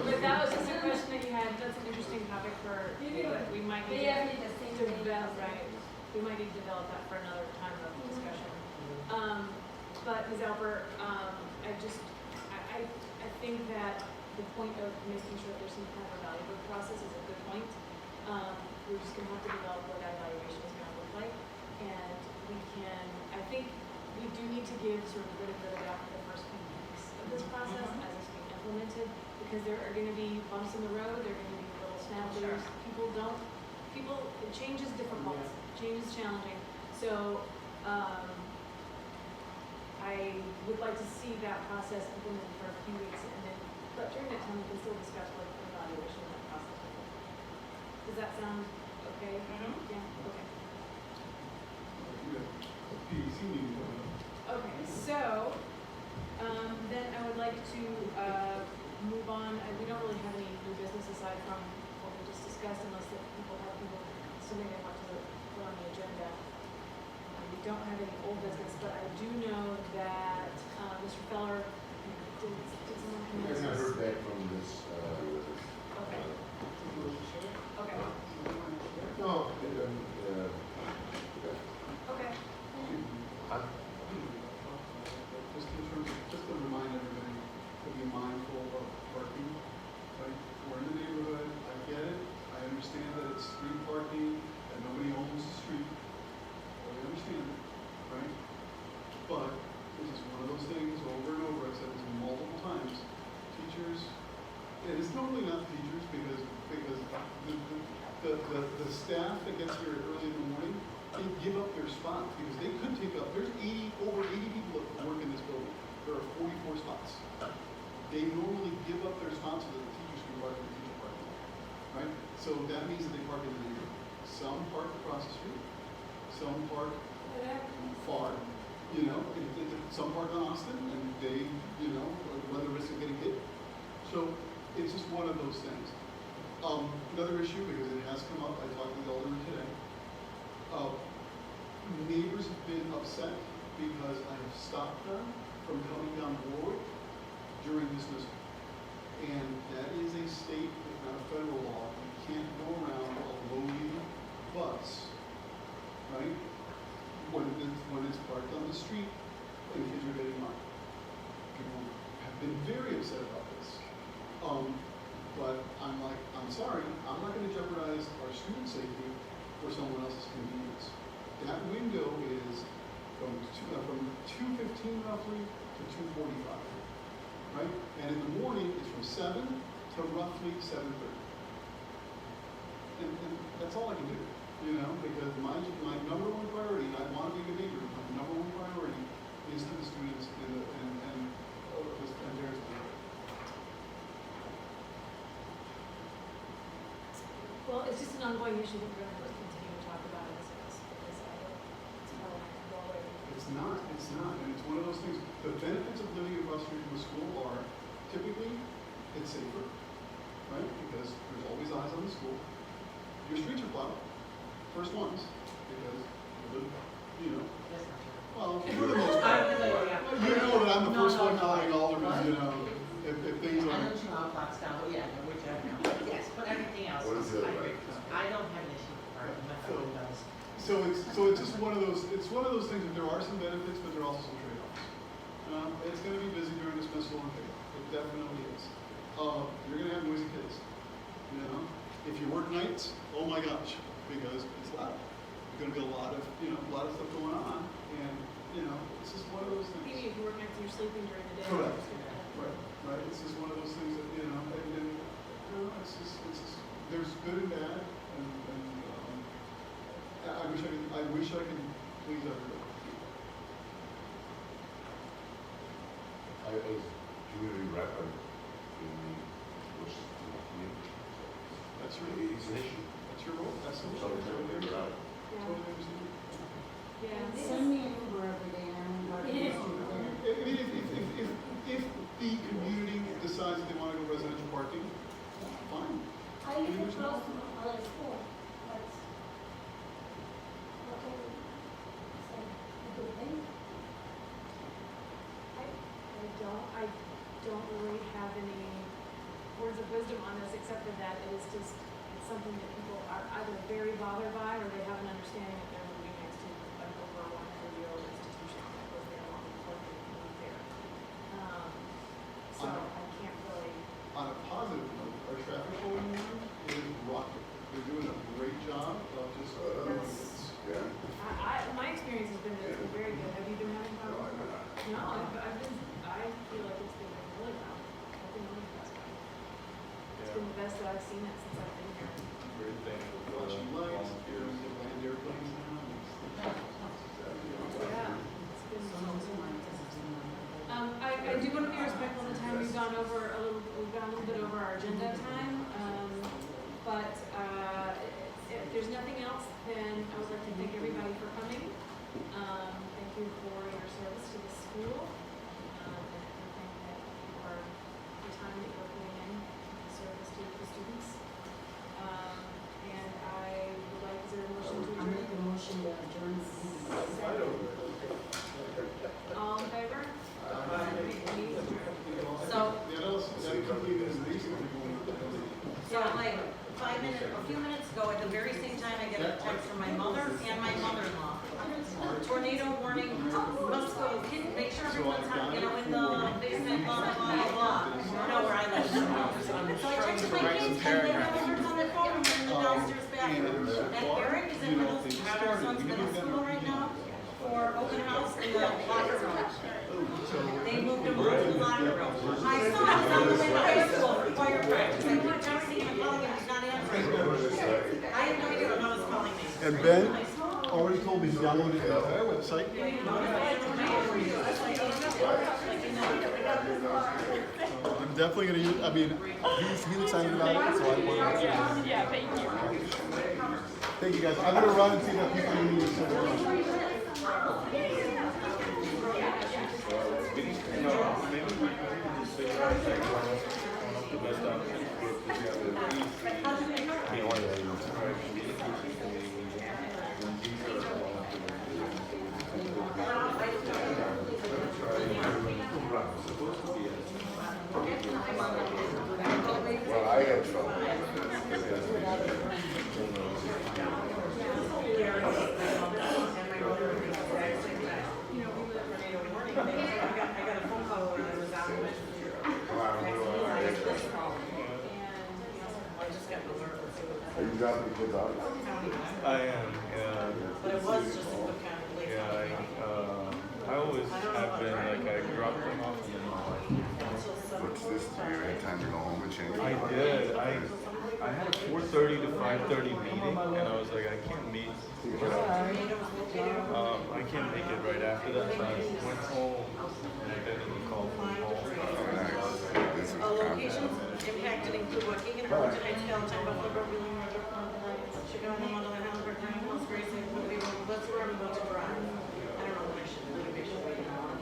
Speaker 3: But that was just a question that you had, that's an interesting topic for, we might need
Speaker 8: They ask me
Speaker 3: to
Speaker 8: the same thing.
Speaker 3: develop, right? We might need to develop that for another time of discussion. But Ms. Albert, I think that the point of making sure that there's some kind of evaluative process is a good point. We're just gonna have to develop what that evaluation is gonna look like. And we can, I think we do need to give sort of a bit of after the first few weeks of this process as it's being implemented, because there are gonna be bumps in the road, there are gonna be little snafus. Change is difficult, change is challenging. So, I would like to see that process implemented for a few weeks, and then, but during that time, we can still discuss what the evaluation of that process will look like. Does that sound okay? Yeah, okay.
Speaker 1: You have a PEC meeting coming up.
Speaker 3: Okay, so, then I would like to, move on, we don't really have any new business aside from what we just discussed, unless the people have something they want to put on the agenda. We don't have any old business, but I do know that, Mr. Feller, did someone come in?
Speaker 6: I haven't heard back from this,
Speaker 3: Okay, okay.
Speaker 6: no,
Speaker 1: some park on Austin, and they, run the risk of getting hit. So it's just one of those things. Another issue, because it has come up, I talked to the alderman today. Neighbors have been upset because I have stopped them from coming on board during dismissal. And that is a state, if not a federal law. You can't go around a loading bus, right? When it's parked on the street and kids are getting marked. People have been very upset about this. But I'm like, I'm sorry, I'm not going to jeopardize our student safety for someone else's convenience. That window is from 2:15 roughly to 2:45, right? And in the morning, it's from 7 to roughly 7:30. And that's all I can do, because my number one priority, I want to be a good neighbor, my number one priority is to the students and parents.
Speaker 3: Well, it's just an ongoing issue that we're going to have to continue to talk about in this case, because it's probably not going to go away.
Speaker 1: It's not, and it's one of those things. The benefits of living across the street from a school are typically it's safer, right? Because there's always eyes on the school. Your streets are plowed, first ones, because well, for the most part. You know that I'm the first one calling aldermen, if things
Speaker 2: I
Speaker 1: are.
Speaker 2: don't know how clocks down, but yeah, no, which I know. Yes, but everything else.
Speaker 5: What is the other way?
Speaker 2: I don't have an issue with parking, my husband does.
Speaker 1: So it's just one of those things that there are some benefits, but there are also some trade-offs. It's going to be busy during dismissal and pickup. It definitely is. You're going to have noisy kids. If you work nights, oh my gosh, because it's loud. There's going to be a lot of stuff going on, and it's just one of those things.
Speaker 3: Maybe if you work next to you're sleeping during the day.
Speaker 1: Correct.
Speaker 3: it's gonna-
Speaker 1: Right. It's just one of those things that it's just there's good and bad, and I wish I could please everybody.
Speaker 6: As community rep, I'm in the community.
Speaker 1: That's your
Speaker 6: It's an issue.
Speaker 1: That's your role. That's the
Speaker 6: So I'm trying to figure out.
Speaker 3: Yeah.
Speaker 1: Totally understand.
Speaker 3: Yeah.
Speaker 2: Send me an Uber every day and I'm parking
Speaker 3: Yeah.
Speaker 2: there.
Speaker 1: I mean, if the community decides that they want to go residential parking, fine.
Speaker 10: I live across from another school, but what can we say? A good thing?
Speaker 3: I don't really have any words of wisdom on this, except for that it's something that people are either very bothered by or they have an understanding that they're moving next to an over 100-year-old institution that was there long before they moved there. So I can't really.
Speaker 1: On a positive note, our traffic calming unit is rocking. They're doing a great job of just.
Speaker 5: Yeah.
Speaker 3: My experience has been that it's been very good. Have you been having
Speaker 5: No,
Speaker 3: problems?
Speaker 5: I'm not.
Speaker 3: No, I feel like it's been really well. I've been really impressed by it. It's been the best that I've seen it since I've been here.
Speaker 9: Very thankful for the
Speaker 1: Flashing lights,
Speaker 9: volunteers.
Speaker 1: the land airplanes now.
Speaker 3: Yeah, it's been.
Speaker 2: So those are mine, because it's in my-
Speaker 3: I do want to be respectful of the time. We've gone a little bit over our agenda time. But if there's nothing else, then I would like to thank everybody for coming. Thank you for your service to the school. And everything that you are, the time that you're putting in service to the students. And I would like, is there a motion to
Speaker 2: I make
Speaker 3: adjourn?
Speaker 2: a motion to adjourn the meeting.
Speaker 4: Fight over it.
Speaker 3: All in favor? Meeting adjourned.
Speaker 7: So, like 5 minutes, a few minutes ago, at the very same time, I get a text from my mother and my mother-in-law. Tornado warning, must go, make sure everyone's, in the basement, blah, blah, blah, blah. Know where I live. So I texted my kids, and they have alerts on their phone, and in the downstairs bathroom. And Eric is in middle, our son's middle school right now, for open house in the locker room. They moved him over to the locker room. My son is on the way to high school for choir practice. I keep texting him and calling him, he's not answering. I have no idea what no one's calling me.
Speaker 1: And Ben already told me he downloaded the entire website. I'm definitely gonna use, he's excited about it, so I want to.
Speaker 3: Yeah, thank you.
Speaker 1: Thank you guys. I'm gonna run and see if people in the meeting.
Speaker 9: options for to have the
Speaker 5: Well, I had trouble. Are you dropping the kids off?
Speaker 9: I am, yeah.
Speaker 7: But it was just a quick kind of late.
Speaker 9: Yeah, I always have been, like, I dropped them off and then
Speaker 5: What's this? Do you have time to go home and change?
Speaker 9: I did. I had a 4:30 to 5:30 meeting, and I was like, I can't meet. I can't make it right after that, so I went home and I did a call from home.
Speaker 5: This is
Speaker 7: Locations impacted include Waukegan, Burlington Heights, Valentine, Buffalo Grove, Wheeling, River, Chicago, Wonderland, Halifax, Hills, Grayson, Whitby, that's where I'm about to drive. I don't know when I should leave, I should wait an hour.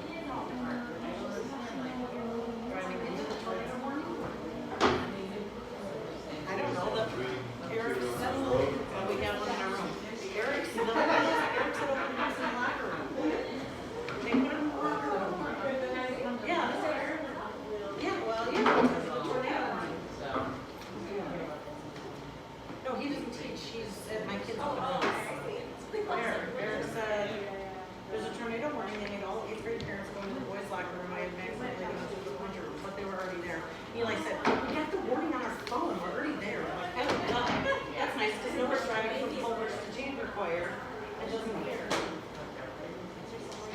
Speaker 7: Driving into the tornado warning? I don't know, that Eric said, we have one in our room. Eric said, open house in the locker room. They put it in the locker room. Yeah, yeah, well, yeah, because of the tornado warning. No, he doesn't teach, he's at my kid's open house. Eric said, there's a tornado warning, they made all 8th grade parents go into the boys' locker room, I had Max and they went to the winter room, but they were already there. He like said, we got the warning on our phone, we're already there. I'm like, oh, God, that's nice, because nobody's driving from Culver's to Chamber Choir, it doesn't care.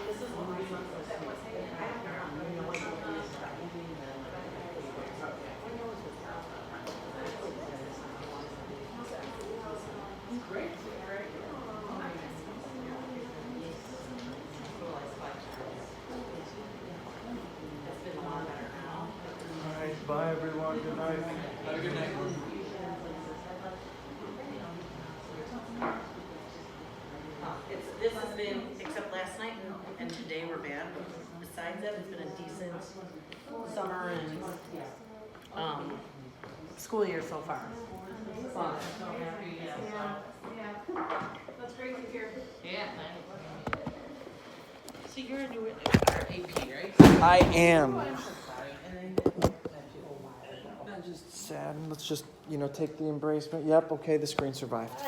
Speaker 7: This is what my son says, I don't know, like, great.
Speaker 9: All right, bye everyone. Good night. Have a good night.
Speaker 7: This has been, except last night and today were bad, but besides that, it's been a decent summer and, school year so far.
Speaker 3: Yeah, that's great to hear.
Speaker 7: So you're a new AP, right?
Speaker 2: I am.
Speaker 7: I'm so sorry.
Speaker 2: Just sad. Let's just, take the embracement. Yep, okay, the screen survived.